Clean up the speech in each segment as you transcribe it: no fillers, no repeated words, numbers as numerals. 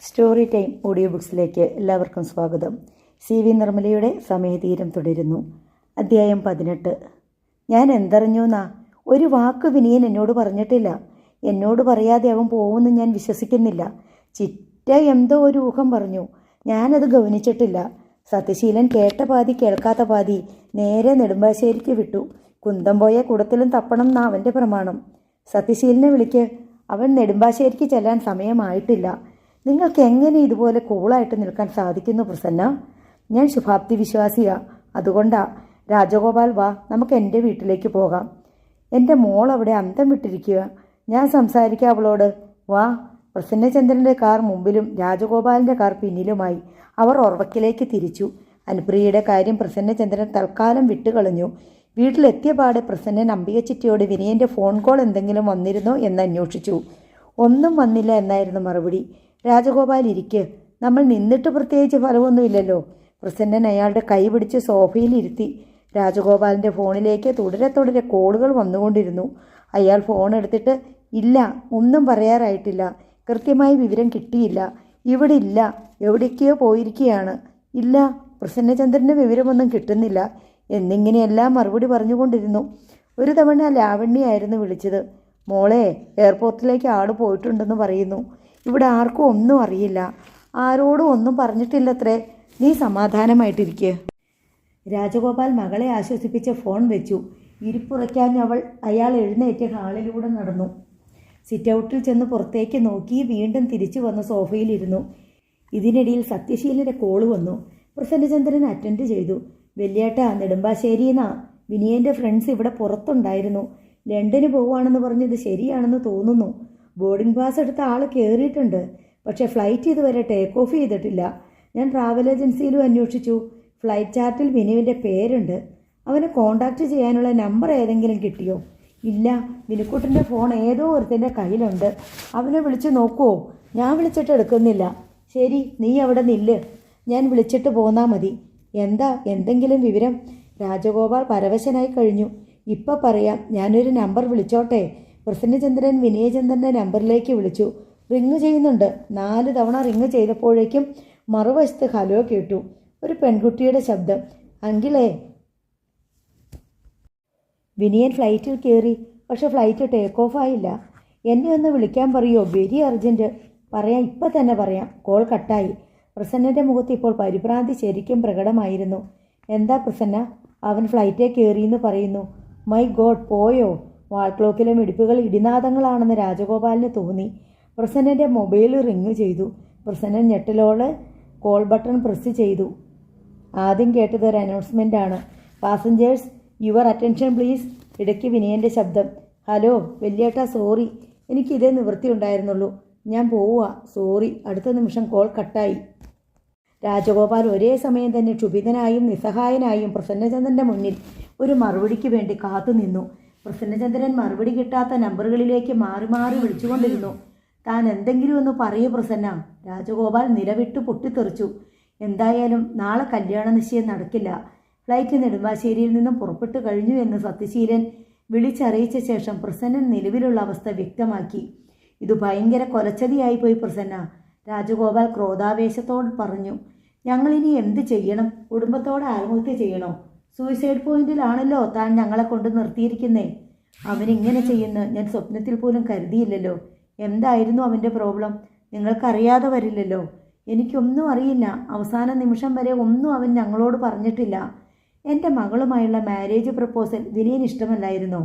Story time audio ബുക്സിലേക്ക് എല്ലാവർക്കും സ്വാഗതം. CV നിർമ്മലയുടെ സമയതീരം തുടരുന്നു. അധ്യായം 18. ഞാൻ എന്തറിഞ്ഞൂന്നാ? ഒരു വാക്ക് വിനയൻ എന്നോട് പറഞ്ഞിട്ടില്ല. എന്നോട് പറയാതെ അവൻ പോകുമെന്ന് ഞാൻ വിശ്വസിക്കുന്നില്ല. ചിറ്റ എന്തോ ഒരു ഊഹം പറഞ്ഞു. ഞാനത് ഗവനിച്ചിട്ടില്ല. സത്യശീലൻ കേട്ട പാതി കേൾക്കാത്ത പാതി നേരെ നെടുമ്പാശ്ശേരിക്ക് വിട്ടു. കുന്തം പോയ കുടത്തിലും തപ്പണം എന്നാ അവൻ്റെ പ്രമാണം. സത്യശീലനെ വിളിക്ക്. അവൻ നെടുമ്പാശ്ശേരിക്ക് ചെല്ലാൻ സമയമായിട്ടില്ല. നിങ്ങൾക്ക് എങ്ങനെ ഇതുപോലെ കൂളായിട്ട് നിൽക്കാൻ സാധിക്കുന്നു പ്രസന്ന? ഞാൻ ശുഭാപ്തി വിശ്വാസിയാ, അതുകൊണ്ടാ. രാജഗോപാൽ വാ, നമുക്ക് എൻ്റെ വീട്ടിലേക്ക് പോകാം. എൻ്റെ മോൾ അവിടെ അന്തം വിട്ടിരിക്കുക. ഞാൻ സംസാരിക്കാം അവളോട്. വാ. പ്രസന്നചന്ദ്രൻ്റെ കാർ മുമ്പിലും രാജഗോപാലിൻ്റെ കാർ പിന്നിലുമായി. അവർ ഉറവക്കിലേക്ക് തിരിച്ചു. അനുപ്രിയയുടെ കാര്യം പ്രസന്നചന്ദ്രൻ തൽക്കാലം വിട്ടുകളഞ്ഞു. വീട്ടിലെത്തിയ പാടെ പ്രസന്നൻ അംബികച്ചിറ്റിയോട് വിനയൻ്റെ ഫോൺ കോൾ എന്തെങ്കിലും വന്നിരുന്നോ എന്ന് അന്വേഷിച്ചു. ഒന്നും വന്നില്ല എന്നായിരുന്നു മറുപടി. രാജഗോപാൽ ഇരിക്ക്, നമ്മൾ നിന്നിട്ട് പ്രത്യേകിച്ച് ഫലമൊന്നുമില്ലല്ലോ. പ്രസന്നൻ അയാളുടെ കൈ പിടിച്ച് സോഫയിൽ ഇരുത്തി. രാജഗോപാലിൻ്റെ ഫോണിലേക്ക് തുടരെ കോളുകൾ വന്നുകൊണ്ടിരുന്നു. അയാൾ ഫോൺ എടുത്തിട്ട് ഇല്ല, ഒന്നും പറയാറായിട്ടില്ല, കൃത്യമായി വിവരം കിട്ടിയില്ല, ഇവിടെ ഇല്ല, എവിടേക്കോ പോയിരിക്കുകയാണ്, ഇല്ല, പ്രസന്നചന്ദ്രൻ്റെ വിവരമൊന്നും കിട്ടുന്നില്ല എന്നിങ്ങനെയെല്ലാം മറുപടി പറഞ്ഞുകൊണ്ടിരുന്നു. ഒരു തവണ ലാവണ്യായിരുന്നു വിളിച്ചത്. മോളെ, എയർപോർട്ടിലേക്ക് ആൾ പോയിട്ടുണ്ടെന്ന് പറയുന്നു. ഇവിടെ ആർക്കും ഒന്നും അറിയില്ല, ആരോടും ഒന്നും പറഞ്ഞിട്ടില്ലത്രേ. നീ സമാധാനമായിട്ടിരിക്കുക. രാജഗോപാൽ മകളെ ആശ്വസിപ്പിച്ച് ഫോൺ വെച്ചു. ഇരിപ്പുറയ്ക്കാഞ്ഞവൾ അയാൾ എഴുന്നേറ്റ് ഹാളിലൂടെ നടന്നു. സിറ്റൗട്ടിൽ ചെന്ന് പുറത്തേക്ക് നോക്കി വീണ്ടും തിരിച്ചു വന്ന് സോഫയിലിരുന്നു. ഇതിനിടയിൽ സത്യശീലൻ്റെ കോള് വന്നു. പ്രസന്നചന്ദ്രൻ അറ്റൻഡ് ചെയ്തു. വലിയേട്ടാ, നെടുമ്പാശ്ശേരിന്നാ. വിനയൻ്റെ ഫ്രണ്ട്സ് ഇവിടെ പുറത്തുണ്ടായിരുന്നു. ലണ്ടന് പോവുകയാണെന്ന് പറഞ്ഞത് ശരിയാണെന്ന് തോന്നുന്നു. ബോർഡിംഗ് പാസ് എടുത്ത ആൾ കയറിയിട്ടുണ്ട്. പക്ഷേ ഫ്ലൈറ്റ് ഇതുവരെ ടേക്ക് ഓഫ് ചെയ്തിട്ടില്ല. ഞാൻ ട്രാവൽ ഏജൻസിയിലും അന്വേഷിച്ചു. ഫ്ലൈറ്റ് ചാർട്ടിൽ വിനുവിൻ്റെ പേരുണ്ട്. അവനെ കോണ്ടാക്റ്റ് ചെയ്യാനുള്ള നമ്പർ ഏതെങ്കിലും കിട്ടിയോ? ഇല്ല. വിനുക്കുട്ടൻ്റെ ഫോൺ ഏതോ ഒരുത്തൻ്റെ കയ്യിലുണ്ട്. അവനെ വിളിച്ച് നോക്കുമോ? ഞാൻ വിളിച്ചിട്ട് എടുക്കുന്നില്ല. ശരി, നീ അവിടെ നില്ല്, ഞാൻ വിളിച്ചിട്ട് പോന്നാൽ മതി. എന്താ, എന്തെങ്കിലും വിവരം? രാജഗോപാൽ പരവശനായി കഴിഞ്ഞു. ഇപ്പം പറയാം, ഞാനൊരു നമ്പർ വിളിച്ചോട്ടെ? പ്രസന്നചന്ദ്രൻ വിനയചന്ദ്രൻ്റെ നമ്പറിലേക്ക് വിളിച്ചു. റിങ് ചെയ്യുന്നുണ്ട്. 4 തവണ റിങ് ചെയ്തപ്പോഴേക്കും മറുവശത്ത് ഹലോ കേട്ടു. ഒരു പെൺകുട്ടിയുടെ ശബ്ദം. അങ്കിളേ. വിനയൻ ഫ്ലൈറ്റിൽ കയറി, പക്ഷെ ഫ്ലൈറ്റ് ടേക്ക് ഓഫ് ആയില്ല. എന്നെ ഒന്ന് വിളിക്കാൻ പറയുമോ? Very urgent. പറയാം, ഇപ്പം തന്നെ പറയാം. കോൾ കട്ടായി. പ്രസന്നൻ്റെ മുഖത്ത് ഇപ്പോൾ പരിഭ്രാന്തി ശരിക്കും പ്രകടമായിരുന്നു. എന്താ പ്രസന്ന? അവൻ ഫ്ലൈറ്റേ കയറിയെന്ന് പറയുന്നു. മൈ ഗോഡ്, പോയോ? വാൾ ക്ലോക്കിലെ മിടിപ്പുകൾ ഇടിനാദങ്ങളാണെന്ന് രാജഗോപാലിന് തോന്നി. പ്രസന്നൻ്റെ മൊബൈൽ റിങ് ചെയ്തു. പ്രസന്നൻ ഞെട്ടലോടെ കോൾ ബട്ടൺ പ്രസ് ചെയ്തു. ആദ്യം കേട്ടത് ഒരു അനൗൺസ്മെൻ്റാണ്. Passengers, your attention please. ഇടയ്ക്ക് വിനയൻ്റെ ശബ്ദം. ഹലോ വലിയേട്ടാ, സോറി, എനിക്കിതേ നിവൃത്തി ഉണ്ടായിരുന്നുള്ളൂ. ഞാൻ പോവുക, സോറി. അടുത്ത നിമിഷം കോൾ കട്ടായി. രാജഗോപാൽ ഒരേ സമയം തന്നെ ക്ഷുഭിതനായും നിസ്സഹായനായും പ്രസന്നചന്ദ്രൻ്റെ മുന്നിൽ ഒരു മറുപടിക്ക് വേണ്ടി കാത്തുനിന്നു. പ്രസന്നചന്ദ്രൻ മറുപടി കിട്ടാത്ത നമ്പറുകളിലേക്ക് മാറി മാറി വിളിച്ചുകൊണ്ടിരുന്നു. താൻ എന്തെങ്കിലും ഒന്ന് പറയൂ പ്രസന്ന. രാജഗോപാൽ നിലവിട്ട് പൊട്ടിത്തെറിച്ചു. എന്തായാലും നാളെ കല്യാണ നിശ്ചയം നടക്കില്ല. ഫ്ലൈറ്റ് നെടുമ്പാശ്ശേരിയിൽ നിന്നും പുറപ്പെട്ടു കഴിഞ്ഞു എന്ന് സത്യശീലൻ വിളിച്ചറിയിച്ച ശേഷം പ്രസന്നൻ നിലവിലുള്ള അവസ്ഥ വ്യക്തമാക്കി. ഇത് ഭയങ്കര കൊലച്ചതിയായിപ്പോയി പ്രസന്ന. രാജഗോപാൽ ക്രോധാവേശത്തോട് പറഞ്ഞു. ഞങ്ങളിനി എന്ത് ചെയ്യണം? കുടുംബത്തോടെ ആത്മഹത്യ ചെയ്യണോ? സൂയിസൈഡ് പോയിന്റിലാണല്ലോ താൻ ഞങ്ങളെ കൊണ്ട് നിർത്തിയിരിക്കുന്നേ. അവനിങ്ങനെ ചെയ്യുന്ന ഞാൻ സ്വപ്നത്തിൽ പോലും കരുതിയില്ലല്ലോ. എന്തായിരുന്നു അവൻ്റെ പ്രോബ്ലം? നിങ്ങൾക്കറിയാതെ വരില്ലല്ലോ. എനിക്കൊന്നും അറിയില്ല. അവസാന നിമിഷം വരെ ഒന്നും അവൻ ഞങ്ങളോട് പറഞ്ഞിട്ടില്ല. എൻ്റെ മകളുമായുള്ള മാരേജ് പ്രപ്പോസൽ വിനയന് ഇഷ്ടമല്ലായിരുന്നോ?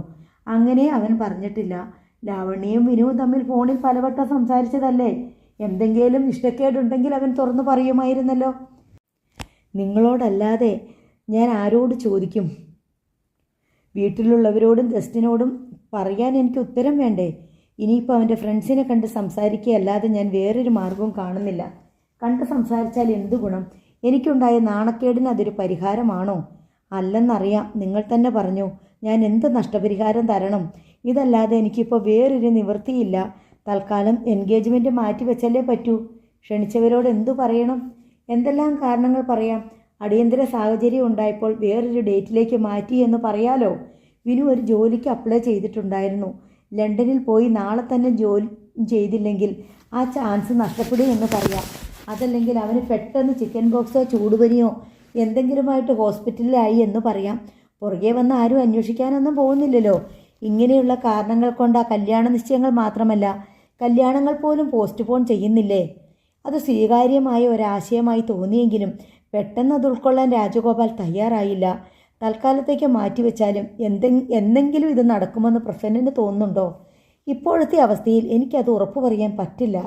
അങ്ങനെ അവൻ പറഞ്ഞിട്ടില്ല. ലാവണ്യയും വിനുവും തമ്മിൽ ഫോണിൽ പലവട്ടം സംസാരിച്ചതല്ലേ? എന്തെങ്കിലും ഇഷ്ടക്കേടുണ്ടെങ്കിൽ അവൻ തുറന്നു പറയുമായിരുന്നല്ലോ. നിങ്ങളോടല്ലാതെ ഞാൻ ആരോട് ചോദിക്കും? വീട്ടിലുള്ളവരോടും ഗസ്റ്റിനോടും പറയാൻ എനിക്ക് ഉത്തരം വേണ്ടേ? ഇനിയിപ്പോൾ അവൻ്റെ ഫ്രണ്ട്സിനെ കണ്ട് സംസാരിക്കുകയല്ലാതെ ഞാൻ വേറൊരു മാർഗവും കാണുന്നില്ല. കണ്ട് സംസാരിച്ചാൽ എന്തു ഗുണം? എനിക്കുണ്ടായ നാണക്കേടിന് അതൊരു പരിഹാരമാണോ? അല്ലെന്നറിയാം. നിങ്ങൾ തന്നെ പറഞ്ഞു. ഞാൻ എന്ത് നഷ്ടപരിഹാരം തരണം? ഇതല്ലാതെ എനിക്കിപ്പോൾ വേറൊരു നിവൃത്തിയില്ല. തൽക്കാലം എൻഗേജ്മെൻറ്റ് മാറ്റിവെച്ചല്ലേ പറ്റൂ. ക്ഷണിച്ചവരോട് എന്തു പറയണം? എന്തെല്ലാം കാരണങ്ങൾ പറയാം. അടിയന്തര സാഹചര്യം ഉണ്ടായപ്പോൾ വേറൊരു ഡേറ്റിലേക്ക് മാറ്റി എന്ന് പറയാലോ. വിനു ഒരു ജോലിക്ക് അപ്ലൈ ചെയ്തിട്ടുണ്ടായിരുന്നു. ലണ്ടനിൽ പോയി നാളെ തന്നെ ജോലി ചെയ്തില്ലെങ്കിൽ ആ ചാൻസ് നഷ്ടപ്പെടും എന്ന് പറയാം. അതല്ലെങ്കിൽ അവന് പെട്ടെന്ന് ചിക്കൻ ബോക്സോ ചൂടുപനിയോ എന്തെങ്കിലുമായിട്ട് ഹോസ്പിറ്റലിലായി എന്ന് പറയാം. പുറകെ വന്ന് ആരും അന്വേഷിക്കാനൊന്നും പോകുന്നില്ലല്ലോ. ഇങ്ങനെയുള്ള കാരണങ്ങൾ കൊണ്ട് ആ കല്യാണ നിശ്ചയങ്ങൾ മാത്രമല്ല, കല്യാണങ്ങൾ പോലും പോസ്റ്റ്പോൺ ചെയ്യുന്നില്ലേ? അത് സ്വീകാര്യമായ ഒരാശയമായി തോന്നിയെങ്കിലും പെട്ടെന്ന് അത് ഉൾക്കൊള്ളാൻ രാജഗോപാൽ തയ്യാറായില്ല. തൽക്കാലത്തേക്ക് മാറ്റിവെച്ചാലും എന്തെങ്കിലും ഇത് നടക്കുമെന്ന് പ്രസന്നന് തോന്നുന്നുണ്ടോ? ഇപ്പോഴത്തെ അവസ്ഥയിൽ എനിക്കത് ഉറപ്പു പറയാൻ പറ്റില്ല.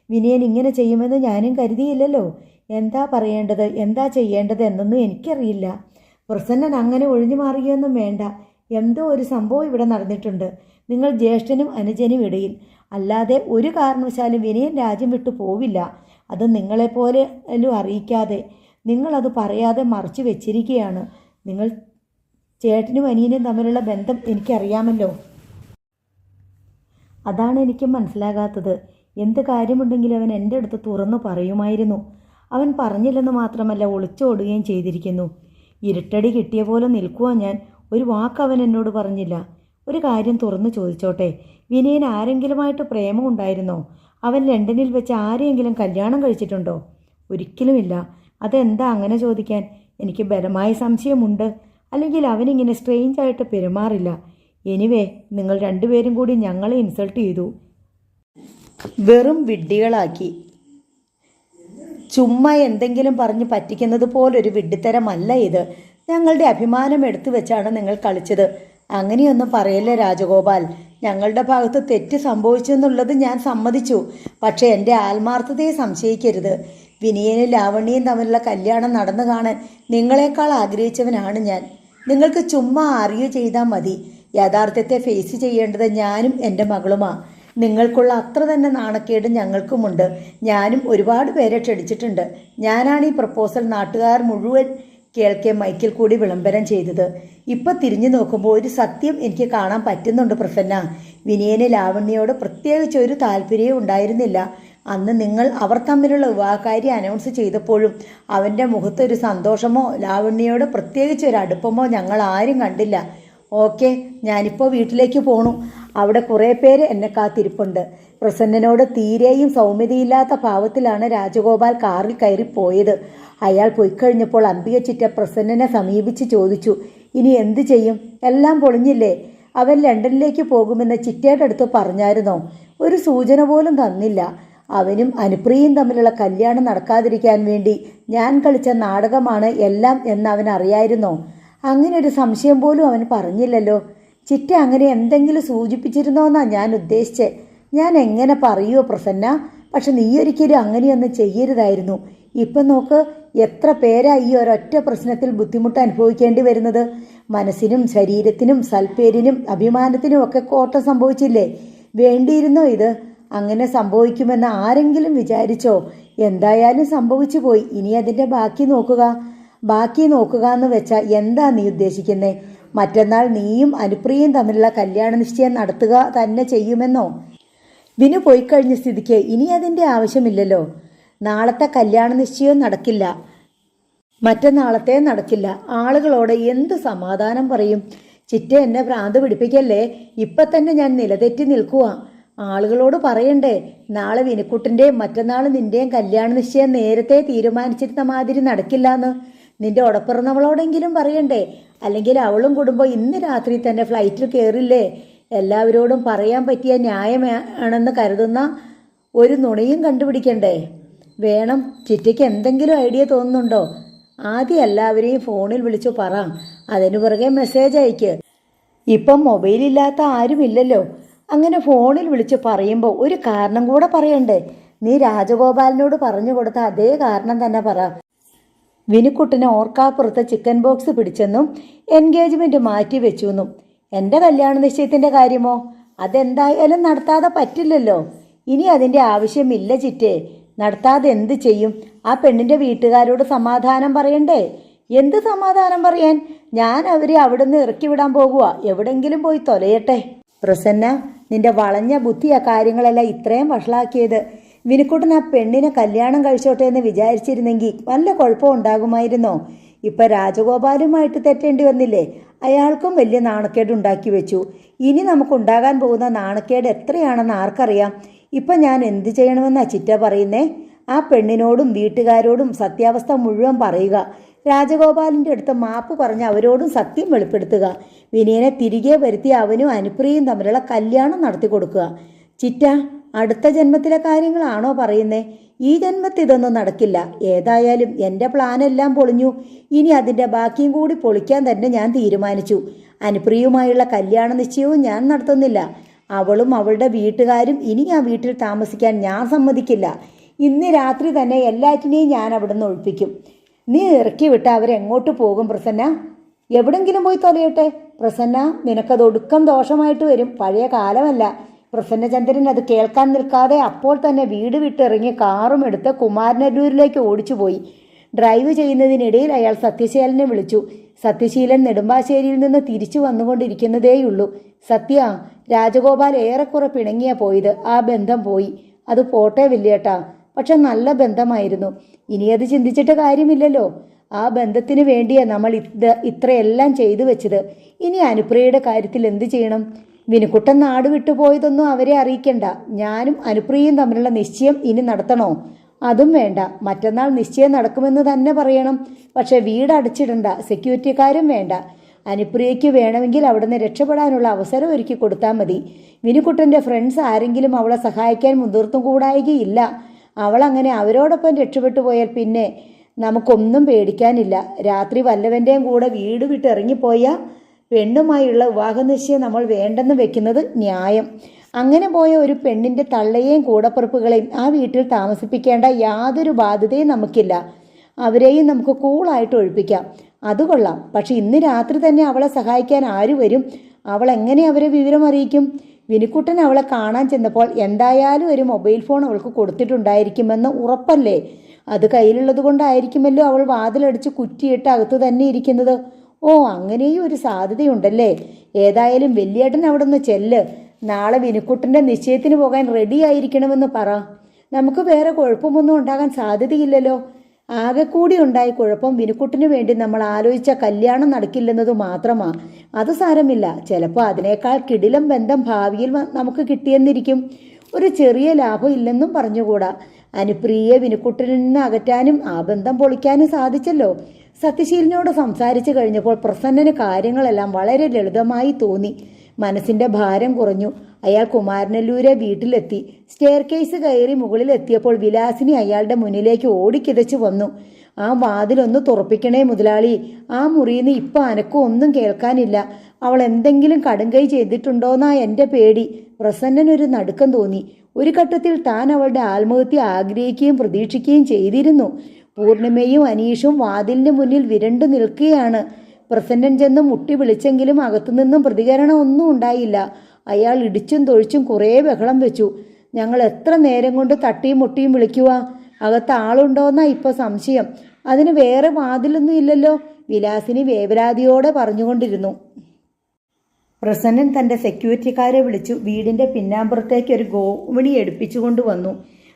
വിനയൻ ഇങ്ങനെ ചെയ്യുമെന്ന് ഞാനും കരുതിയില്ലല്ലോ. എന്താ പറയേണ്ടത്, എന്താ ചെയ്യേണ്ടത് എന്നൊന്നും എനിക്കറിയില്ല. പ്രസന്നൻ അങ്ങനെ ഒഴിഞ്ഞു മാറുകയൊന്നും വേണ്ട. എന്തോ ഒരു സംഭവം ഇവിടെ നടന്നിട്ടുണ്ട്. നിങ്ങൾ ജ്യേഷ്ഠനും അനുജനും ഇടയിൽ. അല്ലാതെ ഒരു കാരണവശാലും വിനയൻ രാജ്യം വിട്ടു പോവില്ല. അത് നിങ്ങളെപ്പോലും അറിയിക്കാതെ, നിങ്ങളത് പറയാതെ മറച്ചു വെച്ചിരിക്കുകയാണ്. നിങ്ങൾ ചേട്ടനും അനിയനും തമ്മിലുള്ള ബന്ധം എനിക്കറിയാമല്ലോ. അതാണ് എനിക്കും മനസ്സിലാകാത്തത്. എന്ത് കാര്യമുണ്ടെങ്കിലും അവൻ എൻ്റെ അടുത്ത് തുറന്നു പറയുമായിരുന്നു. അവൻ പറഞ്ഞില്ലെന്ന് മാത്രമല്ല, ഒളിച്ചോടുകയും ചെയ്തിരിക്കുന്നു. ഇരുട്ടടി കിട്ടിയ പോലെ നിൽക്കുക ഞാൻ. ഒരു വാക്ക് അവൻ എന്നോട് പറഞ്ഞില്ല. ഒരു കാര്യം തുറന്നു ചോദിച്ചോട്ടെ, വിനയൻ ആരെങ്കിലുമായിട്ട് പ്രേമം ഉണ്ടായിരുന്നോ? അവൻ ലണ്ടനിൽ വെച്ച് ആരെയെങ്കിലും കല്യാണം കഴിച്ചിട്ടുണ്ടോ? ഒരിക്കലുമില്ല. അതെന്താ അങ്ങനെ ചോദിക്കാൻ? എനിക്ക് ബലമായ സംശയമുണ്ട്. അല്ലെങ്കിൽ അവനിങ്ങനെ സ്ട്രേഞ്ചായിട്ട് പെരുമാറില്ല. എനിവേ, നിങ്ങൾ രണ്ടുപേരും കൂടി ഞങ്ങളെ ഇൻസൾട്ട് ചെയ്തു, വെറും വിഡ്ഢികളാക്കി. ചുമ്മാ എന്തെങ്കിലും പറഞ്ഞ് പറ്റിക്കുന്നത് പോലൊരു വിഡ്ഢിത്തരമല്ല ഇത്. ഞങ്ങളുടെ അഭിമാനം എടുത്തു വെച്ചാണ് നിങ്ങൾ കളിച്ചത്. അങ്ങനെയൊന്നും പറയല്ലേ രാജഗോപാൽ. ഞങ്ങളുടെ ഭാഗത്ത് തെറ്റ് സംഭവിച്ചെന്നുള്ളത് ഞാൻ സമ്മതിച്ചു. പക്ഷേ എൻ്റെ ആത്മാർത്ഥതയെ സംശയിക്കരുത്. വിനയനും ലാവണ്യയും തമ്മിലുള്ള കല്യാണം നടന്നു കാണാൻ നിങ്ങളെക്കാൾ ആഗ്രഹിച്ചവനാണ് ഞാൻ. നിങ്ങൾക്ക് ചുമ്മാ അറിയോ ചെയ്താൽ മതി. യാഥാർത്ഥ്യത്തെ ഫേസ് ചെയ്യേണ്ടത് ഞാനും എൻ്റെ മകളുമാണ്. നിങ്ങൾക്കുള്ള അത്ര തന്നെ നാണക്കേട് ഞങ്ങൾക്കുമുണ്ട്. ഞാനും ഒരുപാട് പേരെ ക്ഷണിച്ചിട്ടുണ്ട്. ഞാനാണ് ഈ പ്രപ്പോസൽ നാട്ടുകാർ മുഴുവൻ കേൾക്കെ മൈക്കിൽ കൂടി വിളംബരം ചെയ്തത്. ഇപ്പം തിരിഞ്ഞു നോക്കുമ്പോൾ ഒരു സത്യം എനിക്ക് കാണാൻ പറ്റുന്നുണ്ട് പ്രസന്ന. വിനയന് ലാവണ്യയോട് പ്രത്യേകിച്ച് ഒരു താല്പര്യവും ഉണ്ടായിരുന്നില്ല. അന്ന് നിങ്ങൾ അവർ തമ്മിലുള്ള വിവാഹകാര്യം അനൗൺസ് ചെയ്തപ്പോഴും അവൻ്റെ മുഖത്തൊരു സന്തോഷമോ ലാവണ്യയോട് പ്രത്യേകിച്ച് ഒരു അടുപ്പമോ ഞങ്ങൾ ആരും കണ്ടില്ല. ഓക്കെ, ഞാനിപ്പോൾ വീട്ടിലേക്ക് പോണു. അവിടെ കുറേ പേര് എന്നെ കാത്തിരിപ്പുണ്ട്. പ്രസന്നനോട് തീരെയും സൗമ്യതയില്ലാത്ത ഭാവത്തിലാണ് രാജഗോപാൽ കാറിൽ കയറി പോയത്. അയാൾ പോയിക്കഴിഞ്ഞപ്പോൾ അംബിക ചിറ്റ പ്രസന്നനെ സമീപിച്ച് ചോദിച്ചു, ഇനി എന്തു ചെയ്യും? എല്ലാം പൊളിഞ്ഞില്ലേ? അവൻ ലണ്ടനിലേക്ക് പോകുമെന്ന് ചിറ്റയുടെ അടുത്ത് പറഞ്ഞായിരുന്നോ? ഒരു സൂചന പോലും തന്നില്ല. അവനും അനുപ്രിയയും തമ്മിലുള്ള കല്യാണം നടക്കാതിരിക്കാൻ വേണ്ടി ഞാൻ കളിച്ച നാടകമാണ് എല്ലാം എന്ന് അവൻ അറിയായിരുന്നോ? അങ്ങനെ ഒരു സംശയം പോലും അവൻ പറഞ്ഞില്ലല്ലോ. ചിറ്റ അങ്ങനെ എന്തെങ്കിലും സൂചിപ്പിച്ചിരുന്നോന്നാ ഞാൻ ഉദ്ദേശിച്ചേ. ഞാൻ എങ്ങനെ പറയുമോ പ്രസന്ന? പക്ഷെ നീ ഒരിക്കലും അങ്ങനെയൊന്നും ചെയ്യരുതായിരുന്നു. ഇപ്പം നോക്ക്, എത്ര പേരാ ഈ ഒരൊറ്റ പ്രശ്നത്തിൽ ബുദ്ധിമുട്ട് അനുഭവിക്കേണ്ടി വരുന്നത്. മനസ്സിനും ശരീരത്തിനും സൽപ്പേരിനും അഭിമാനത്തിനും ഒക്കെ കോട്ടം സംഭവിച്ചില്ലേ? വേണ്ടിയിരുന്നോ ഇത്? അങ്ങനെ സംഭവിക്കുമെന്ന് ആരെങ്കിലും വിചാരിച്ചോ? എന്തായാലും സംഭവിച്ചു പോയി. ഇനി അതിൻ്റെ ബാക്കി നോക്കുക എന്ന് വെച്ചാൽ എന്താ നീ ഉദ്ദേശിക്കുന്നേ? മറ്റന്നാൾ നീയും അനുപ്രിയയും തമ്മിലുള്ള കല്യാണ നിശ്ചയം നടത്തുക തന്നെ ചെയ്യുമെന്നോ? വിനു പോയിക്കഴിഞ്ഞ സ്ഥിതിക്ക് ഇനി അതിൻ്റെ ആവശ്യമില്ലല്ലോ. നാളത്തെ കല്യാണ നിശ്ചയവും നടക്കില്ല, മറ്റന്നാളത്തെ നടക്കില്ല. ആളുകളോട് എന്ത് സമാധാനം പറയും? ചിറ്റ എന്നെ ഭ്രാന്ത് പിടിപ്പിക്കല്ലേ. ഇപ്പം തന്നെ ഞാൻ നിലതെറ്റി നിൽക്കുക. ആളുകളോട് പറയണ്ടേ, നാളെ വിനുക്കുട്ടിൻ്റെയും മറ്റന്നാൾ നിൻ്റെയും കല്യാണ നിശ്ചയം നേരത്തെ തീരുമാനിച്ചിരുന്ന മാതിരി നടക്കില്ലാന്ന്. നിന്റെ ഉടപ്പിറന്നവളോടെങ്കിലും പറയണ്ടേ? അല്ലെങ്കിൽ അവളും കുടുംബം ഇന്ന് രാത്രി തന്നെ ഫ്ലൈറ്റിൽ കയറില്ലേ? എല്ലാവരോടും പറയാൻ പറ്റിയ ന്യായമാണെന്ന് കരുതുന്ന ഒരു നുണയും കണ്ടുപിടിക്കണ്ടേ? വേണം. ചിറ്റയ്ക്ക് എന്തെങ്കിലും ഐഡിയ തോന്നുന്നുണ്ടോ? ആദ്യം എല്ലാവരെയും ഫോണിൽ വിളിച്ചു പറ. അതിനു പുറകെ മെസ്സേജ് അയക്ക്. ഇപ്പം മൊബൈലില്ലാത്ത ആരുമില്ലല്ലോ. അങ്ങനെ ഫോണിൽ വിളിച്ച് പറയുമ്പോൾ ഒരു കാരണം കൂടെ പറയണ്ടേ? നീ രാജഗോപാലിനോട് പറഞ്ഞു കൊടുത്ത അതേ കാരണം തന്നെ പറ. വിനുക്കുട്ടിനെ ഓർക്കാപ്പുറത്ത് ചിക്കൻ ബോക്സ് പിടിച്ചെന്നും എൻഗേജ്മെൻറ്റ് മാറ്റി വെച്ചുവെന്നും. എൻ്റെ കല്യാണ നിശ്ചയത്തിൻ്റെ കാര്യമോ? അതെന്തായാലും നടത്താതെ പറ്റില്ലല്ലോ. ഇനി അതിൻ്റെ ആവശ്യമില്ല ചിറ്റേ. നടത്താതെ എന്ത് ചെയ്യും? ആ പെണ്ണിൻ്റെ വീട്ടുകാരോട് സമാധാനം പറയണ്ടേ? എന്ത് സമാധാനം പറയാൻ? ഞാൻ അവരെ അവിടുന്ന് ഇറക്കി വിടാൻ പോകുക. എവിടെങ്കിലും പോയി തൊലയട്ടെ. പ്രസന്ന, നിന്റെ വളഞ്ഞ ബുദ്ധിയാ കാര്യങ്ങളെല്ലാം ഇത്രയും വഷളാക്കിയത്. വിനുക്കുട്ടൻ ആ പെണ്ണിനെ കല്യാണം കഴിച്ചോട്ടെ എന്ന് വിചാരിച്ചിരുന്നെങ്കിൽ വല്ല കുഴപ്പം ഉണ്ടാകുമായിരുന്നോ? ഇപ്പം രാജഗോപാലുമായിട്ട് തെറ്റേണ്ടി വന്നില്ലേ? അയാൾക്കും വലിയ നാണക്കേട് ഉണ്ടാക്കി വെച്ചു. ഇനി നമുക്കുണ്ടാകാൻ പോകുന്ന നാണക്കേട് എത്രയാണെന്ന് ആർക്കറിയാം? ഇപ്പം ഞാൻ എന്ത് ചെയ്യണമെന്നാ ചിറ്റ പറയുന്നേ? ആ പെണ്ണിനോടും വീട്ടുകാരോടും സത്യാവസ്ഥ മുഴുവൻ പറയുക. രാജഗോപാലിൻ്റെ അടുത്ത് മാപ്പ് പറഞ്ഞ് അവരോടും സത്യം വെളിപ്പെടുത്തുക. വിനയനെ തിരികെ വരുത്തി അവനും അനുപ്രിയയും തമ്മിലുള്ള കല്യാണം നടത്തി കൊടുക്കുക. ചിറ്റ, അടുത്ത ജന്മത്തിലെ കാര്യങ്ങളാണോ പറയുന്നേ? ഈ ജന്മത്തിൽ ഇതൊന്നും നടക്കില്ല. ഏതായാലും എൻ്റെ പ്ലാനെല്ലാം പൊളിഞ്ഞു. ഇനി അതിൻ്റെ ബാക്കിയും കൂടി പൊളിക്കാൻ തന്നെ ഞാൻ തീരുമാനിച്ചു. അനുപ്രിയുമായുള്ള കല്യാണ നിശ്ചയവും ഞാൻ നടത്തുന്നില്ല. അവളും അവളുടെ വീട്ടുകാരും ഇനി ആ വീട്ടിൽ താമസിക്കാൻ ഞാൻ സമ്മതിക്കില്ല. ഇന്ന് രാത്രി തന്നെ എല്ലാറ്റിനെയും ഞാൻ അവിടുന്ന് ഒഴിപ്പിക്കും. നീ ഇറക്കി വിട്ട അവരെങ്ങോട്ട് പോകും പ്രസന്ന? എവിടെങ്കിലും പോയി തൊലയട്ടെ പ്രസന്ന. നിനക്കത് ഒടുക്കം ദോഷമായിട്ട് വരും. പഴയ കാലമല്ല. പ്രസന്നചന്ദ്രൻ അത് കേൾക്കാൻ നിൽക്കാതെ അപ്പോൾ തന്നെ വീട് വിട്ടിറങ്ങി കാറും എടുത്ത് കുമാരനല്ലൂരിലേക്ക് ഓടിച്ചുപോയി. ഡ്രൈവ് ചെയ്യുന്നതിനിടയിൽ അയാൾ സത്യശീലനെ വിളിച്ചു. സത്യശീലൻ നെടുമ്പാശ്ശേരിയിൽ നിന്ന് തിരിച്ചു വന്നുകൊണ്ടിരിക്കുന്നതേയുള്ളൂ. സത്യ, രാജഗോപാൽ ഏറെക്കുറെ പിണങ്ങിയാ പോയത്. ആ ബന്ധം പോയി. അത് പോട്ടെ വല്യേട്ടാ. പക്ഷെ നല്ല ബന്ധമായിരുന്നു. ഇനി അത് ചിന്തിച്ചിട്ട് കാര്യമില്ലല്ലോ. ആ ബന്ധത്തിന് വേണ്ടിയാ നമ്മൾ ഇത്രയെല്ലാം ചെയ്തു വെച്ചത്. ഇനി അനുപ്രിയയുടെ കാര്യത്തിൽ എന്ത് ചെയ്യണം? വിനുക്കുട്ടൻ നാട് വിട്ടുപോയതൊന്നും അവരെ അറിയിക്കണ്ട. ഞാനും അനുപ്രിയയും തമ്മിലുള്ള നിശ്ചയം ഇനി നടത്തണോ? അതും വേണ്ട. മറ്റന്നാൾ നിശ്ചയം നടക്കുമെന്ന് തന്നെ പറയണം. പക്ഷെ വീട് അടച്ചിടണ്ട. സെക്യൂരിറ്റിക്കാരും വേണ്ട. അനുപ്രിയയ്ക്ക് വേണമെങ്കിൽ അവിടുന്ന് രക്ഷപ്പെടാനുള്ള അവസരം ഒരുക്കി കൊടുത്താൽ മതി. വിനുക്കുട്ടൻ്റെ ഫ്രണ്ട്സ് ആരെങ്കിലും അവളെ സഹായിക്കാൻ മുതിർത്തും കൂടായികയില്ല. അവളങ്ങനെ അവരോടൊപ്പം രക്ഷപ്പെട്ടു പോയാൽ പിന്നെ നമുക്കൊന്നും പേടിക്കാനില്ല. രാത്രി വല്ലവൻ്റെയും കൂടെ വീട് വിട്ട് ഇറങ്ങിപ്പോയാൽ പെണ്ണുമായുള്ള വിവാഹ നിശ്ചയം നമ്മൾ വേണ്ടെന്ന് വെക്കുന്നത് ന്യായം. അങ്ങനെ പോയ ഒരു പെണ്ണിൻ്റെ തള്ളയെയും കൂടപ്പിറപ്പുകളെയും ആ വീട്ടിൽ താമസിപ്പിക്കേണ്ട യാതൊരു ബാധ്യതയും നമുക്കില്ല. അവരെയും നമുക്ക് കൂളായിട്ട് ഒഴിപ്പിക്കാം. അത് കൊള്ളാം. പക്ഷെ ഇന്ന് രാത്രി തന്നെ അവളെ സഹായിക്കാൻ ആര് വരും? അവൾ എങ്ങനെ അവരെ വിവരം അറിയിക്കും? വിനുക്കുട്ടൻ അവളെ കാണാൻ ചെന്നപ്പോൾ എന്തായാലും ഒരു മൊബൈൽ ഫോൺ അവൾക്ക് കൊടുത്തിട്ടുണ്ടായിരിക്കുമെന്ന് ഉറപ്പല്ലേ? അത് കയ്യിലുള്ളത് കൊണ്ടായിരിക്കുമല്ലോ അവൾ വാതിലടിച്ച് കുറ്റിയിട്ട് അകത്ത് തന്നെ ഇരിക്കുന്നത്. ഓ, അങ്ങനെയും ഒരു സാധ്യതയുണ്ടല്ലേ? ഏതായാലും വല്യേട്ടൻ അവിടെ നിന്ന് ചെല്ല്. നാളെ വിനുക്കുട്ടൻ്റെ നിശ്ചയത്തിന് പോകാൻ റെഡി ആയിരിക്കണമെന്ന് പറ. നമുക്ക് വേറെ കുഴപ്പമൊന്നും ഉണ്ടാകാൻ സാധ്യതയില്ലല്ലോ. ആകെ കൂടി ഉണ്ടായ കുഴപ്പം വിനുക്കുട്ടിന് വേണ്ടി നമ്മൾ ആലോചിച്ച കല്യാണം നടക്കില്ലെന്നത് മാത്രമാണ്. അത് സാരമില്ല. ചിലപ്പോൾ അതിനേക്കാൾ കിടിലം ബന്ധം ഭാവിയിൽ നമുക്ക് കിട്ടിയെന്നിരിക്കും. ഒരു ചെറിയ ലാഭം ഇല്ലെന്നും പറഞ്ഞുകൂടാ. അനുപ്രിയെ വിനുക്കുട്ടിൽ നിന്ന് അകറ്റാനും ആ ബന്ധം പൊളിക്കാനും സാധിച്ചല്ലോ. സത്യശീലനോട് സംസാരിച്ചു കഴിഞ്ഞപ്പോൾ പ്രസന്നന് കാര്യങ്ങളെല്ലാം വളരെ ലളിതമായി തോന്നി. മനസ്സിൻ്റെ ഭാരം കുറഞ്ഞു. അയാൾ കുമാരനല്ലൂരെ വീട്ടിലെത്തി. സ്റ്റെയർ കേസ് കയറി മുകളിലെത്തിയപ്പോൾ വിലാസിനി അയാളുടെ മുന്നിലേക്ക് ഓടിക്കിതച്ചു വന്നു. ആ വാതിലൊന്ന് തുറപ്പിക്കണേ മുതലാളി. ആ മുറിയിൽ നിന്ന് ഇപ്പം അനക്കും ഒന്നും കേൾക്കാനില്ല. അവൾ എന്തെങ്കിലും കടുങ്കൈ ചെയ്തിട്ടുണ്ടോന്നാ എൻ്റെ പേടി. പ്രസന്നനൊരു നടുക്കം തോന്നി. ഒരു ഘട്ടത്തിൽ താൻ അവളുടെ ആത്മഹത്യ ആഗ്രഹിക്കുകയും പ്രതീക്ഷിക്കുകയും ചെയ്തിരുന്നു. പൂർണിമയും അനീഷും വാതിലിന് മുന്നിൽ വിരണ്ടു നിൽക്കുകയാണ്. പ്രസന്നൻ ചെന്ന് മുട്ടി വിളിച്ചെങ്കിലും അകത്തുനിന്നും പ്രതികരണം ഒന്നും ഉണ്ടായില്ല. അയാൾ ഇടിച്ചും തൊഴിച്ചും കുറേ ബഹളം വെച്ചു. ഞങ്ങൾ എത്ര നേരം കൊണ്ട് തട്ടിയും മുട്ടിയും വിളിക്കുക? അകത്ത് ആളുണ്ടോന്നാ ഇപ്പോൾ സംശയം. അതിന് വേറെ വാതിലൊന്നും ഇല്ലല്ലോ, വിലാസിനി വേവലാതിയോടെ പറഞ്ഞുകൊണ്ടിരുന്നു. പ്രസന്നൻ തൻ്റെ സെക്യൂരിറ്റിക്കാരെ വിളിച്ചു വീടിൻ്റെ പിന്നാമ്പുറത്തേക്ക് ഒരു ഗോവണി എടുപ്പിച്ചുകൊണ്ട് വന്നു.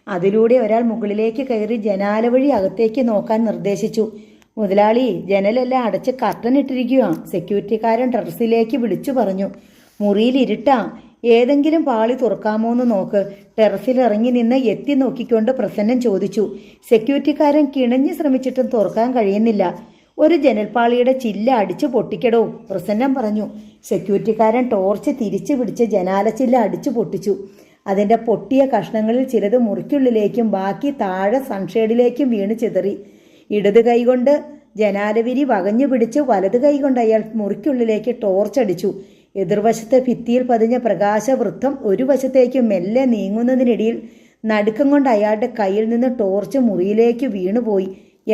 അതിലൂടെ ഒരാൾ മുകളിലേക്ക് കയറി ജനാല വഴി അകത്തേക്ക് നോക്കാൻ നിർദ്ദേശിച്ചു. മുതലാളി, ജനലെല്ലാം അടച്ച് കർട്ടൻ ഇട്ടിരിക്കുക. സെക്യൂരിറ്റിക്കാരൻ ടെറസിലേക്ക് വിളിച്ചു പറഞ്ഞു. മുറിയിൽ ഇരുട്ടാ. ഏതെങ്കിലും പാളി തുറക്കാമോന്ന് നോക്ക്. ടെറസിൽ ഇറങ്ങി നിന്ന് എത്തി നോക്കിക്കൊണ്ട് പ്രസന്നൻ ചോദിച്ചു. സെക്യൂരിറ്റിക്കാരൻ കിണഞ്ഞു ശ്രമിച്ചിട്ടും തുറക്കാൻ കഴിയുന്നില്ല. ഒരു ജനൽപ്പാളിയുടെ ചില്ല അടിച്ചു പൊട്ടിക്കടോ, പ്രസന്നൻ പറഞ്ഞു. സെക്യൂരിറ്റിക്കാരൻ ടോർച്ച് തിരിച്ചു പിടിച്ച് ജനാലച്ചില്ല അടിച്ചു പൊട്ടിച്ചു. അതിൻ്റെ പൊട്ടിയ കഷ്ണങ്ങളിൽ ചിലത് മുറിക്കുള്ളിലേക്കും ബാക്കി താഴെ സൺഷെയ്ഡിലേക്കും വീണ് ചിതറി. ഇടത് കൈകൊണ്ട് ജനാലവിരി വകഞ്ഞു പിടിച്ച് വലത് കൈകൊണ്ട് അയാൾ മുറിക്കുള്ളിലേക്ക് ടോർച്ചടിച്ചു. എതിർവശത്തെ ഭിത്തിയിൽ പതിഞ്ഞ പ്രകാശവൃത്തം ഒരു വശത്തേക്ക് മെല്ലെ നീങ്ങുന്നതിനിടയിൽ നടുക്കം കൊണ്ട് അയാളുടെ കയ്യിൽ നിന്ന് ടോർച്ച് മുറിയിലേക്ക് വീണുപോയി.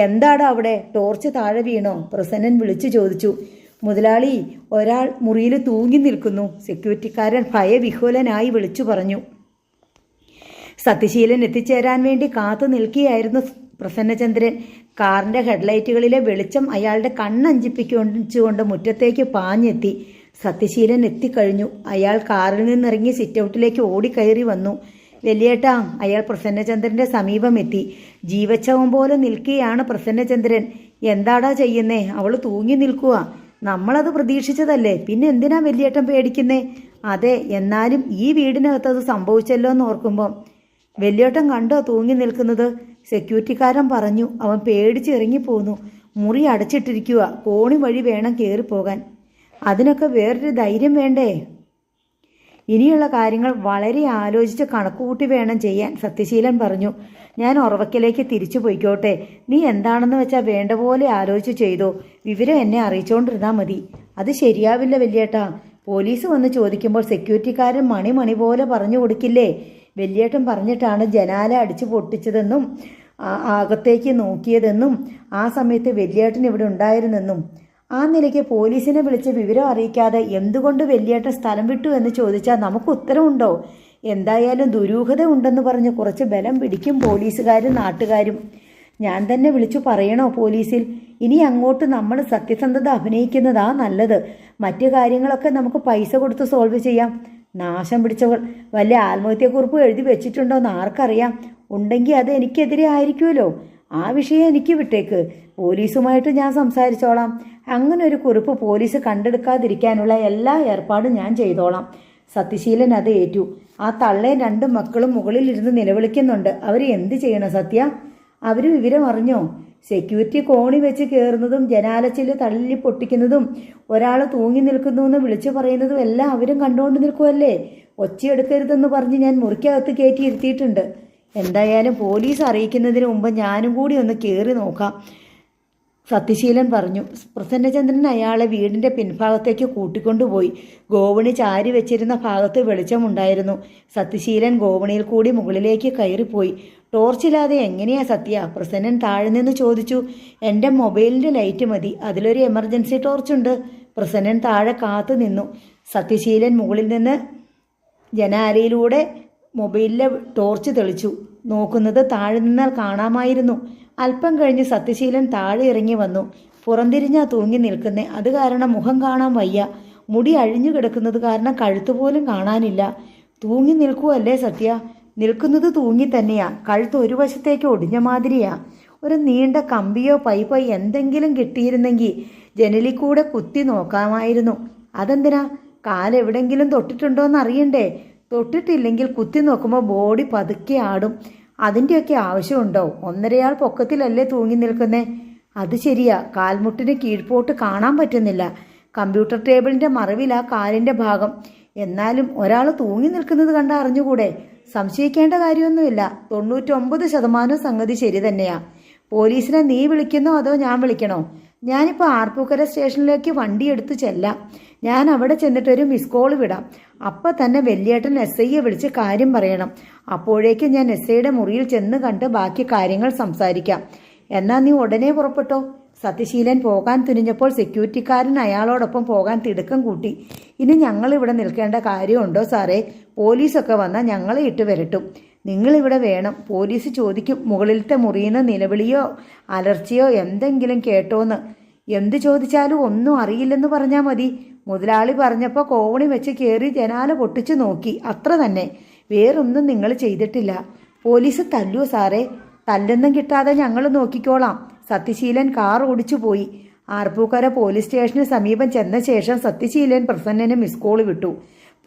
എന്താടാ അവിടെ? ടോർച്ച് താഴെ വീണോ? പ്രസന്നൻ വിളിച്ചു ചോദിച്ചു. മുതലാളി, ഒരാൾ മുറിയിൽ തൂങ്ങി നിൽക്കുന്നു, സെക്യൂരിറ്റിക്കാരൻ ഭയവിഹ്വലനായി വിളിച്ചു പറഞ്ഞു. സത്യശീലൻ എത്തിച്ചേരാൻ വേണ്ടി കാത്തു നിൽക്കുകയായിരുന്നു പ്രസന്നചന്ദ്രൻ. കാറിൻ്റെ ഹെഡ്ലൈറ്റുകളിലെ വെളിച്ചം അയാളുടെ കണ്ണഞ്ചിപ്പിച്ചുകൊണ്ട് മുറ്റത്തേക്ക് പാഞ്ഞെത്തി. സത്യശീലൻ എത്തിക്കഴിഞ്ഞു. അയാൾ കാറിൽ നിന്നിറങ്ങി സിറ്റൗട്ടിലേക്ക് ഓടിക്കയറി വന്നു. വലിയേട്ടാ, അയാൾ പ്രസന്നചന്ദ്രൻ്റെ സമീപം എത്തി. ജീവച്ഛവം പോലെ നിൽക്കുകയാണ് പ്രസന്നചന്ദ്രൻ. എന്താടാ ചെയ്യുന്നേ? അവൾ തൂങ്ങി നിൽക്കുക. നമ്മളത് പ്രതീക്ഷിച്ചതല്ലേ, പിന്നെ എന്തിനാ വലിയേട്ടൻ പേടിക്കുന്നേ? അതെ, എന്നാലും ഈ വീടിനകത്ത് അത് സംഭവിച്ചല്ലോ എന്ന് ഓർക്കുമ്പം വലിയേട്ടൻ കണ്ടോ തൂങ്ങി നിൽക്കുന്നത്? സെക്യൂരിറ്റിക്കാരൻ പറഞ്ഞു. അവൻ പേടിച്ച് ഇറങ്ങിപ്പോന്നു. മുറി അടച്ചിട്ടിരിക്കുക. കോണി വഴി വേണം കയറിപ്പോകാൻ. അതിനൊക്കെ വേറൊരു ധൈര്യം വേണ്ടേ? ഇനിയുള്ള കാര്യങ്ങൾ വളരെ ആലോചിച്ച് കണക്കുകൂട്ടി വേണം ചെയ്യാൻ, സത്യശീലൻ പറഞ്ഞു. ഞാൻ ഉറവക്കിലേക്ക് തിരിച്ചു പോയിക്കോട്ടെ. നീ എന്താണെന്ന് വെച്ചാൽ വേണ്ട പോലെ ആലോചിച്ച് ചെയ്തോ. വിവരം എന്നെ അറിയിച്ചുകൊണ്ടിരുന്നാൽ മതി. അത് ശരിയാവില്ല വലിയേട്ടാ. പോലീസ് വന്ന് ചോദിക്കുമ്പോൾ സെക്യൂരിറ്റിക്കാരൻ മണി പോലെ പറഞ്ഞു കൊടുക്കില്ലേ? വലിയേട്ടൻ പറഞ്ഞിട്ടാണ് ജനാല അടിച്ചു പൊട്ടിച്ചതെന്നും അകത്തേക്ക് നോക്കിയതെന്നും ആ സമയത്ത് വലിയേട്ടൻ ഇവിടെ ഉണ്ടായിരുന്നെന്നും. ആ നിലയ്ക്ക് പോലീസിനെ വിളിച്ച് വിവരം അറിയിക്കാതെ എന്തുകൊണ്ട് വലിയേട്ടൻ സ്ഥലം വിട്ടു എന്ന് ചോദിച്ചാൽ നമുക്ക് ഉത്തരവുണ്ടോ? എന്തായാലും ദുരൂഹത ഉണ്ടെന്ന് പറഞ്ഞ് കുറച്ച് ബലം പിടിക്കും പോലീസുകാരും നാട്ടുകാരും. ഞാൻ തന്നെ വിളിച്ചു പറയണോ പോലീസിൽ? ഇനി അങ്ങോട്ട് നമ്മൾ സത്യസന്ധത അഭിനയിക്കുന്നതാ നല്ലത്. മറ്റു കാര്യങ്ങളൊക്കെ നമുക്ക് പൈസ കൊടുത്ത് സോൾവ് ചെയ്യാം. നാശം പിടിച്ചവൾ വല്ല ആത്മഹത്യക്കുറിപ്പ് എഴുതി വെച്ചിട്ടുണ്ടോയെന്ന് ആർക്കറിയാം? ഉണ്ടെങ്കിൽ അത് എനിക്കെതിരെ ആയിരിക്കുമല്ലോ. ആ വിഷയം എനിക്ക് വിട്ടേക്ക്. പോലീസുമായിട്ട് ഞാൻ സംസാരിച്ചോളാം. അങ്ങനെ ഒരു കുറിപ്പ് പോലീസ് കണ്ടെടുക്കാതിരിക്കാനുള്ള എല്ലാ ഏർപ്പാടും ഞാൻ ചെയ്തോളാം. സത്യശീലൻ അത് ഏറ്റു. ആ തള്ളയും 2 മക്കളും മുകളിലിരുന്ന് നിലവിളിക്കുന്നുണ്ട്. അവർ എന്ത് ചെയ്യണം സത്യ? അവർ വിവരം അറിഞ്ഞോ? സെക്യൂരിറ്റി കോണി വെച്ച് കയറുന്നതും ജനാലച്ചില് തള്ളി പൊട്ടിക്കുന്നതും ഒരാൾ തൂങ്ങി നിൽക്കുന്നുവെന്ന് വിളിച്ചു പറയുന്നതും എല്ലാം അവരും കണ്ടുകൊണ്ട് നിൽക്കുമല്ലേ? ഒച്ചയെടുക്കരുതെന്ന് പറഞ്ഞ് ഞാൻ മുറിക്കകത്ത് കയറ്റി ഇരുത്തിയിട്ടുണ്ട്. എന്തായാലും പോലീസ് അറിയിക്കുന്നതിന് മുമ്പ് ഞാനും കൂടി ഒന്ന് കയറി നോക്കാം, സത്യശീലൻ പറഞ്ഞു. പ്രസന്നചന്ദ്രൻ അയാളെ വീടിൻ്റെ പിൻഭാഗത്തേക്ക് കൂട്ടിക്കൊണ്ടുപോയി. ഗോവണി ചാരി വെച്ചിരുന്ന ഭാഗത്ത് വെളിച്ചമുണ്ടായിരുന്നു. സത്യശീലൻ ഗോവണിയിൽ കൂടി മുകളിലേക്ക് കയറിപ്പോയി. ടോർച്ചില്ലാതെ എങ്ങനെയാ സത്യ? പ്രസന്നൻ താഴെ നിന്ന് ചോദിച്ചു. എൻ്റെ മൊബൈലിൻ്റെ ലൈറ്റ് മതി, അതിലൊരു എമർജൻസി ടോർച്ചുണ്ട്. പ്രസന്നൻ താഴെ കാത്തു നിന്നു. സത്യശീലൻ മുകളിൽ നിന്ന് ജനാലയിലൂടെ മൊബൈലിലെ ടോർച്ച് തെളിച്ചു. നോക്കുന്നത് താഴെ നിന്നാൽ കാണാമായിരുന്നു. അല്പം കഴിഞ്ഞ് സത്യശീലൻ താഴെ ഇറങ്ങി വന്നു. പുറംതിരിഞ്ഞാ തൂങ്ങി നിൽക്കുന്നേ. അത് കാരണം മുഖം കാണാൻ വയ്യ. മുടി അഴിഞ്ഞു കിടക്കുന്നത് കാരണം കഴുത്തുപോലും കാണാനില്ല. തൂങ്ങി നിൽക്കുവല്ലേ സത്യ? നിൽക്കുന്നത് തൂങ്ങി തന്നെയാ. കഴുത്ത് ഒരു വശത്തേക്ക് ഒടിഞ്ഞ മാതിരിയാ. ഒരു നീണ്ട കമ്പിയോ പൈപ്പോ എന്തെങ്കിലും കിട്ടിയിരുന്നെങ്കിൽ ജനലിക്കൂടെ കുത്തി നോക്കാമായിരുന്നു. അതെന്തിനാ? കാലെവിടെങ്കിലും തൊട്ടിട്ടുണ്ടോയെന്ന് അറിയണ്ടേ? തൊട്ടിട്ടില്ലെങ്കിൽ കുത്തി നോക്കുമ്പോൾ ബോഡി പതുക്കെ ആടും. അതിൻ്റെയൊക്കെ ആവശ്യമുണ്ടോ? 1.5 പൊക്കത്തിലല്ലേ തൂങ്ങി നിൽക്കുന്നേ? അത് ശരിയാ. കാൽമുട്ടിന് കീഴ്പോട്ട് കാണാൻ പറ്റുന്നില്ല. കമ്പ്യൂട്ടർ ടേബിളിൻ്റെ മറവിലാ കാലിൻ്റെ ഭാഗം. എന്നാലും ഒരാൾ തൂങ്ങി നിൽക്കുന്നത് കണ്ട അറിഞ്ഞുകൂടെ? സംശയിക്കേണ്ട കാര്യമൊന്നുമില്ല. 99% സംഗതി ശരി തന്നെയാ. പോലീസിനെ നീ വിളിക്കുന്നോ അതോ ഞാൻ വിളിക്കണോ? ഞാനിപ്പോൾ ആർപ്പൂക്കര സ്റ്റേഷനിലേക്ക് വണ്ടി എടുത്ത് ചെല്ലാം. ഞാൻ അവിടെ ചെന്നിട്ടൊരു മിസ് കോൾ വിടാം. അപ്പം തന്നെ വലിയേട്ടൻ SIയെ വിളിച്ച് കാര്യം പറയണം. അപ്പോഴേക്കും ഞാൻ SIയുടെ മുറിയിൽ ചെന്ന് കണ്ട് ബാക്കി കാര്യങ്ങൾ സംസാരിക്കാം. എന്നാൽ നീ ഉടനെ പുറപ്പെട്ടോ. സത്യശീലൻ പോകാൻ തുനിഞ്ഞപ്പോൾ സെക്യൂരിറ്റിക്കാരൻ അയാളോടൊപ്പം പോകാൻ തിടുക്കം കൂട്ടി. ഇനി ഞങ്ങളിവിടെ നിൽക്കേണ്ട കാര്യമുണ്ടോ സാറേ? പോലീസൊക്കെ വന്നാൽ ഞങ്ങളെ ഇട്ട് വരട്ടും. നിങ്ങളിവിടെ വേണം. പോലീസ് ചോദിക്കും മുകളിലത്തെ മുറിയിൽ നിന്ന് നിലവിളിയോ അലർച്ചയോ എന്തെങ്കിലും കേട്ടോന്ന്. എന്ത് ചോദിച്ചാലും ഒന്നും അറിയില്ലെന്ന് പറഞ്ഞാൽ മതി. മുതലാളി പറഞ്ഞപ്പോൾ കോവണി വെച്ച് കയറി ജനാല പൊട്ടിച്ചു നോക്കി, അത്ര തന്നെ. വേറൊന്നും നിങ്ങൾ ചെയ്തിട്ടില്ല. പോലീസ് തല്ലുവോ സാറേ? തല്ലൊന്നും കിട്ടാതെ ഞങ്ങൾ നോക്കിക്കോളാം. സത്യശീലൻ കാർ ഓടിച്ചു പോയി. ആർപ്പൂക്കര പോലീസ് സ്റ്റേഷന് സമീപം ചെന്ന ശേഷം സത്യശീലൻ പ്രസന്നന് മിസ് കോൾ വിട്ടു.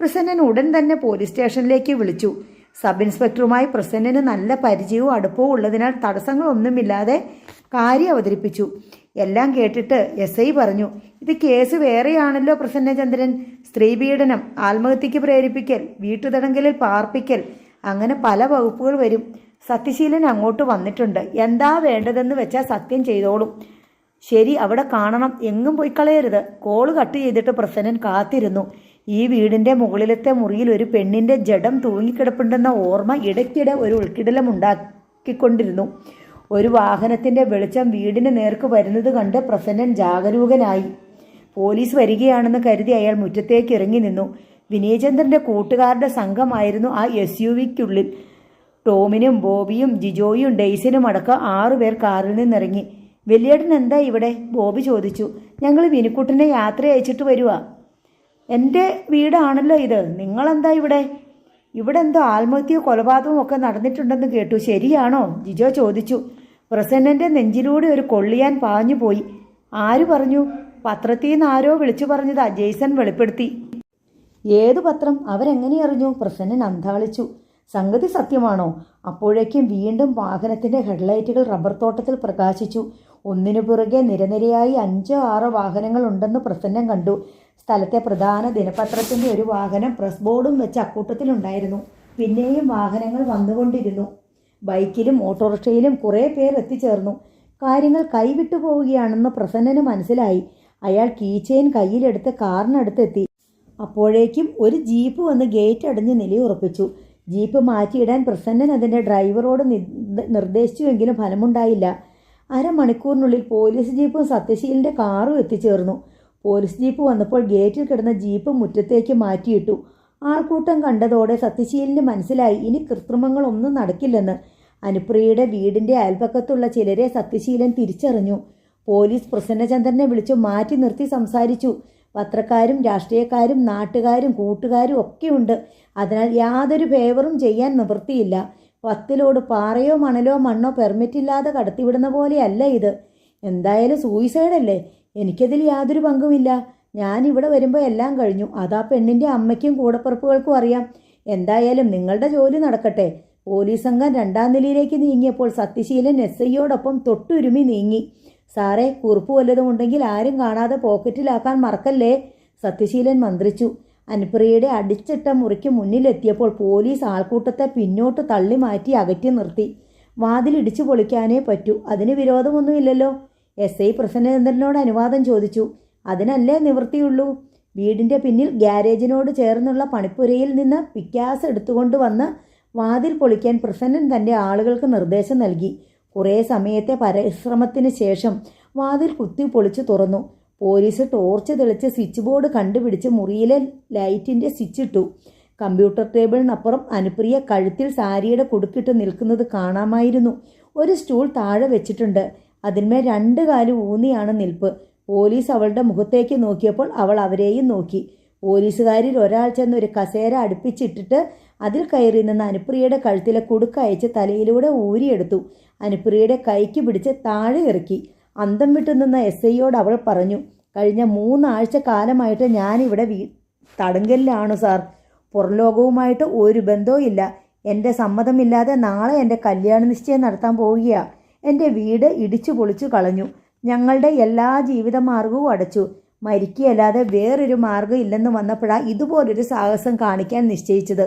പ്രസന്നൻ ഉടൻ തന്നെ പോലീസ് സ്റ്റേഷനിലേക്ക് വിളിച്ചു. സബ് ഇൻസ്പെക്ടറുമായി പ്രസന്നന് നല്ല പരിചയവും അടുപ്പവും ഉള്ളതിനാൽ തടസ്സങ്ങളൊന്നുമില്ലാതെ കാര്യം അവതരിപ്പിച്ചു. എല്ലാം കേട്ടിട്ട് SI പറഞ്ഞു, ഇത് കേസ് വേറെയാണല്ലോ പ്രസന്നചന്ദ്രൻ. സ്ത്രീപീഡനം, ആത്മഹത്യക്ക് പ്രേരിപ്പിക്കൽ, വീട്ടുതടങ്കലിൽ പാർപ്പിക്കൽ, അങ്ങനെ പല വകുപ്പുകൾ വരും. സത്യശീലൻ അങ്ങോട്ട് വന്നിട്ടുണ്ട്. എന്താ വേണ്ടതെന്ന് വെച്ചാൽ സത്യം ചെയ്തോളും. ശരി, അവിടെ കാണണം. എങ്ങും പോയി കളയരുത്. കോള് കട്ട് ചെയ്തിട്ട് പ്രസന്നൻ കാത്തിരുന്നു. ഈ വീടിൻ്റെ മുകളിലത്തെ മുറിയിൽ ഒരു പെണ്ണിൻ്റെ ജഡം തൂങ്ങിക്കിടപ്പുണ്ടെന്ന ഓർമ്മ ഇടയ്ക്കിടെ ഒരു ഉൾക്കിടലമുണ്ടാക്കിക്കൊണ്ടിരുന്നു. ഒരു വാഹനത്തിൻ്റെ വെളിച്ചം വീടിന് നേർക്ക് വരുന്നത് കണ്ട് പ്രസന്നൻ ജാഗരൂകനായി. പോലീസ് വരികയാണെന്ന് കരുതി അയാൾ മുറ്റത്തേക്ക് ഇറങ്ങി നിന്നു. വിനയചന്ദ്രൻ്റെ കൂട്ടുകാരുടെ സംഘമായിരുന്നു ആ SUVക്കുള്ളിൽ. ടോമിനും ബോബിയും ജിജോയും ഡെയ്സിനും അടക്കം 6 പേർ കാറിൽ നിന്നിറങ്ങി. വലിയേട്ടൻ എന്താ ഇവിടെ? ബോബി ചോദിച്ചു. ഞങ്ങൾ വിനുക്കുട്ടനെ യാത്ര അയച്ചിട്ട് വരുവാ. എൻ്റെ വീടാണല്ലോ ഇത്. നിങ്ങളെന്താ ഇവിടെ? ഇവിടെ എന്തോ ആത്മഹത്യയോ കൊലപാതകവും ഒക്കെ നടന്നിട്ടുണ്ടെന്ന് കേട്ടു. ശരിയാണോ? ജിജോ ചോദിച്ചു. പ്രസന്നൻ്റെ നെഞ്ചിലൂടെ ഒരു കൊള്ളിയാൻ പാഞ്ഞു പോയി. ആര് പറഞ്ഞു? പത്രത്തിൽ നിന്ന് ആരോ വിളിച്ചു പറഞ്ഞതാ. ജെയ്സൺ വെളിപ്പെടുത്തി. ഏതു പത്രം? അവരെങ്ങനെ അറിഞ്ഞു? പ്രസന്നൻ അന്താളിച്ചു. സംഗതി സത്യമാണോ? അപ്പോഴേക്കും വീണ്ടും വാഹനത്തിൻ്റെ ഹെഡ്ലൈറ്റുകൾ റബ്ബർ തോട്ടത്തിൽ പ്രകാശിച്ചു. ഒന്നിനു പുറകെ നിരനിരയായി 5-6 വാഹനങ്ങൾ ഉണ്ടെന്ന് പ്രസന്നം കണ്ടു. സ്ഥലത്തെ പ്രധാന ദിനപത്രത്തിൻ്റെ ഒരു വാഹനം പ്രസ് ബോർഡും വെച്ച് അക്കൂട്ടത്തിലുണ്ടായിരുന്നു. പിന്നെയും വാഹനങ്ങൾ വന്നുകൊണ്ടിരുന്നു. ബൈക്കിലും ഓട്ടോറിക്ഷയിലും കുറേ പേർ എത്തിച്ചേർന്നു. കാര്യങ്ങൾ കൈവിട്ടു പോവുകയാണെന്ന് പ്രസന്നന് മനസ്സിലായി. അയാൾ കീച്ചെയിൻ കയ്യിലെടുത്ത് കാറിനടുത്തെത്തി. അപ്പോഴേക്കും ഒരു ജീപ്പ് വന്ന് ഗേറ്റ് അടഞ്ഞ് നിലയുറപ്പിച്ചു. ജീപ്പ് മാറ്റിയിടാൻ പ്രസന്നൻ അതിൻ്റെ ഡ്രൈവറോട് നിർദ്ദേശിച്ചുവെങ്കിലും ഫലമുണ്ടായില്ല. അരമണിക്കൂറിനുള്ളിൽ പോലീസ് ജീപ്പും സത്യശീലൻ്റെ കാറും എത്തിച്ചേർന്നു. പോലീസ് ജീപ്പ് വന്നപ്പോൾ ഗേറ്റിൽ കിടന്ന ജീപ്പ് മുറ്റത്തേക്ക് മാറ്റിയിട്ടു. ആൾക്കൂട്ടം കണ്ടതോടെ സത്യശീലന് മനസ്സിലായി ഇനി കൃത്രിമങ്ങളൊന്നും നടക്കില്ലെന്ന്. അനുപ്രിയയുടെ വീടിൻ്റെ അയൽപക്കത്തുള്ള ചിലരെ സത്യശീലൻ തിരിച്ചറിഞ്ഞു. പോലീസ് പ്രസന്നചന്ദ്രനെ വിളിച്ചു മാറ്റി നിർത്തി സംസാരിച്ചു. പത്രക്കാരും രാഷ്ട്രീയക്കാരും നാട്ടുകാരും കൂട്ടുകാരും ഒക്കെയുണ്ട്. അതിനാൽ യാതൊരു ഫേവറും ചെയ്യാൻ നിവൃത്തിയില്ല. 10 ലോഡ് പാറയോ മണലോ മണ്ണോ പെർമിറ്റില്ലാതെ കടത്തിവിടുന്ന പോലെയല്ല ഇത്. എന്തായാലും സൂയിസൈഡല്ലേ? എനിക്കതിൽ യാതൊരു പങ്കുമില്ല. ഞാനിവിടെ വരുമ്പോൾ എല്ലാം കഴിഞ്ഞു. അതാ പെണ്ണിൻ്റെ അമ്മയ്ക്കും കൂടപ്പിറപ്പുകൾക്കും അറിയാം. എന്തായാലും നിങ്ങളുടെ ജോലി നടക്കട്ടെ. പോലീസ് സംഘം 2ാം നിലയിലേക്ക് നീങ്ങിയപ്പോൾ സത്യശീലൻ SIയോടൊപ്പം തൊട്ടുരുമി നീങ്ങി. സാറേ, കുറിപ്പ് വല്ലതും ഉണ്ടെങ്കിൽ ആരും കാണാതെ പോക്കറ്റിലാക്കാൻ മറക്കല്ലേ, സത്യശീലൻ മന്ത്രിച്ചു. അനുപ്രിയയുടെ അടിച്ചിട്ട മുറിക്ക് മുന്നിലെത്തിയപ്പോൾ പോലീസ് ആൾക്കൂട്ടത്തെ പിന്നോട്ട് തള്ളി മാറ്റി അകറ്റി നിർത്തി. വാതിലിടിച്ചു പൊളിക്കാനേ പറ്റൂ. അതിന് വിരോധമൊന്നുമില്ലല്ലോ. SI പ്രസന്നചന്ദ്രനോട് അനുവാദം ചോദിച്ചു. അതിനല്ലേ നിവൃത്തിയുള്ളൂ. വീടിൻ്റെ പിന്നിൽ ഗ്യാരേജിനോട് ചേർന്നുള്ള പണിപ്പുരയിൽ നിന്ന് പിക്കാസ് എടുത്തുകൊണ്ട് വന്ന് വാതിൽ പൊളിക്കാൻ പ്രസന്നൻ തൻ്റെ ആളുകൾക്ക് നിർദ്ദേശം നൽകി. കുറേ സമയത്തെ പരിശ്രമത്തിന് ശേഷം വാതിൽ കുത്തി പൊളിച്ചു തുറന്നു. പോലീസ് ടോർച്ച് തെളിച്ച് സ്വിച്ച് ബോർഡ് കണ്ടുപിടിച്ച് മുറിയിലെ ലൈറ്റിൻ്റെ സ്വിച്ചിട്ടു. കമ്പ്യൂട്ടർ ടേബിളിനപ്പുറം അനുപ്രിയ കഴുത്തിൽ സാരിയുടെ കുടുക്കിട്ട് നിൽക്കുന്നത് കാണാമായിരുന്നു. ഒരു സ്റ്റൂൾ താഴെ വെച്ചിട്ടുണ്ട്. അതിന്മേൽ 2 കാലും ഊന്നിയാണ് നിൽപ്പ്. പോലീസ് അവളുടെ മുഖത്തേക്ക് നോക്കിയപ്പോൾ അവൾ അവരെയും നോക്കി. പോലീസുകാരിൽ ഒരാൾ ചെന്ന് ഒരു കസേര അടുപ്പിച്ചിട്ടിട്ട് അതിൽ കയറി നിന്ന് അനുപ്രിയയുടെ കഴുത്തിലെ കുടുക്കയച്ച് തലയിലൂടെ ഊരിയെടുത്തു. അനുപ്രിയയുടെ കൈക്ക് പിടിച്ച് താഴെ ഇറക്കി. അന്തം വിട്ടു നിന്ന SIയോട് അവൾ പറഞ്ഞു, കഴിഞ്ഞ 3 ആഴ്ച കാലമായിട്ട് ഞാനിവിടെ തടങ്കലിലാണ് സാർ. പുറലോകവുമായിട്ട് ഒരു ബന്ധവും ഇല്ല. എൻ്റെ സമ്മതമില്ലാതെ നാളെ എൻ്റെ കല്യാണ നിശ്ചയം നടത്താൻ പോവുകയാണ്. എൻ്റെ വീട് ഇടിച്ചു പൊളിച്ചു കളഞ്ഞു. ഞങ്ങളുടെ എല്ലാ ജീവിതമാർഗവും അടച്ചു. മരിക്കുകയല്ലാതെ വേറൊരു മാർഗ്ഗം ഇല്ലെന്ന് വന്നപ്പോഴാണ് ഇതുപോലൊരു സാഹസം കാണിക്കാൻ നിശ്ചയിച്ചത്.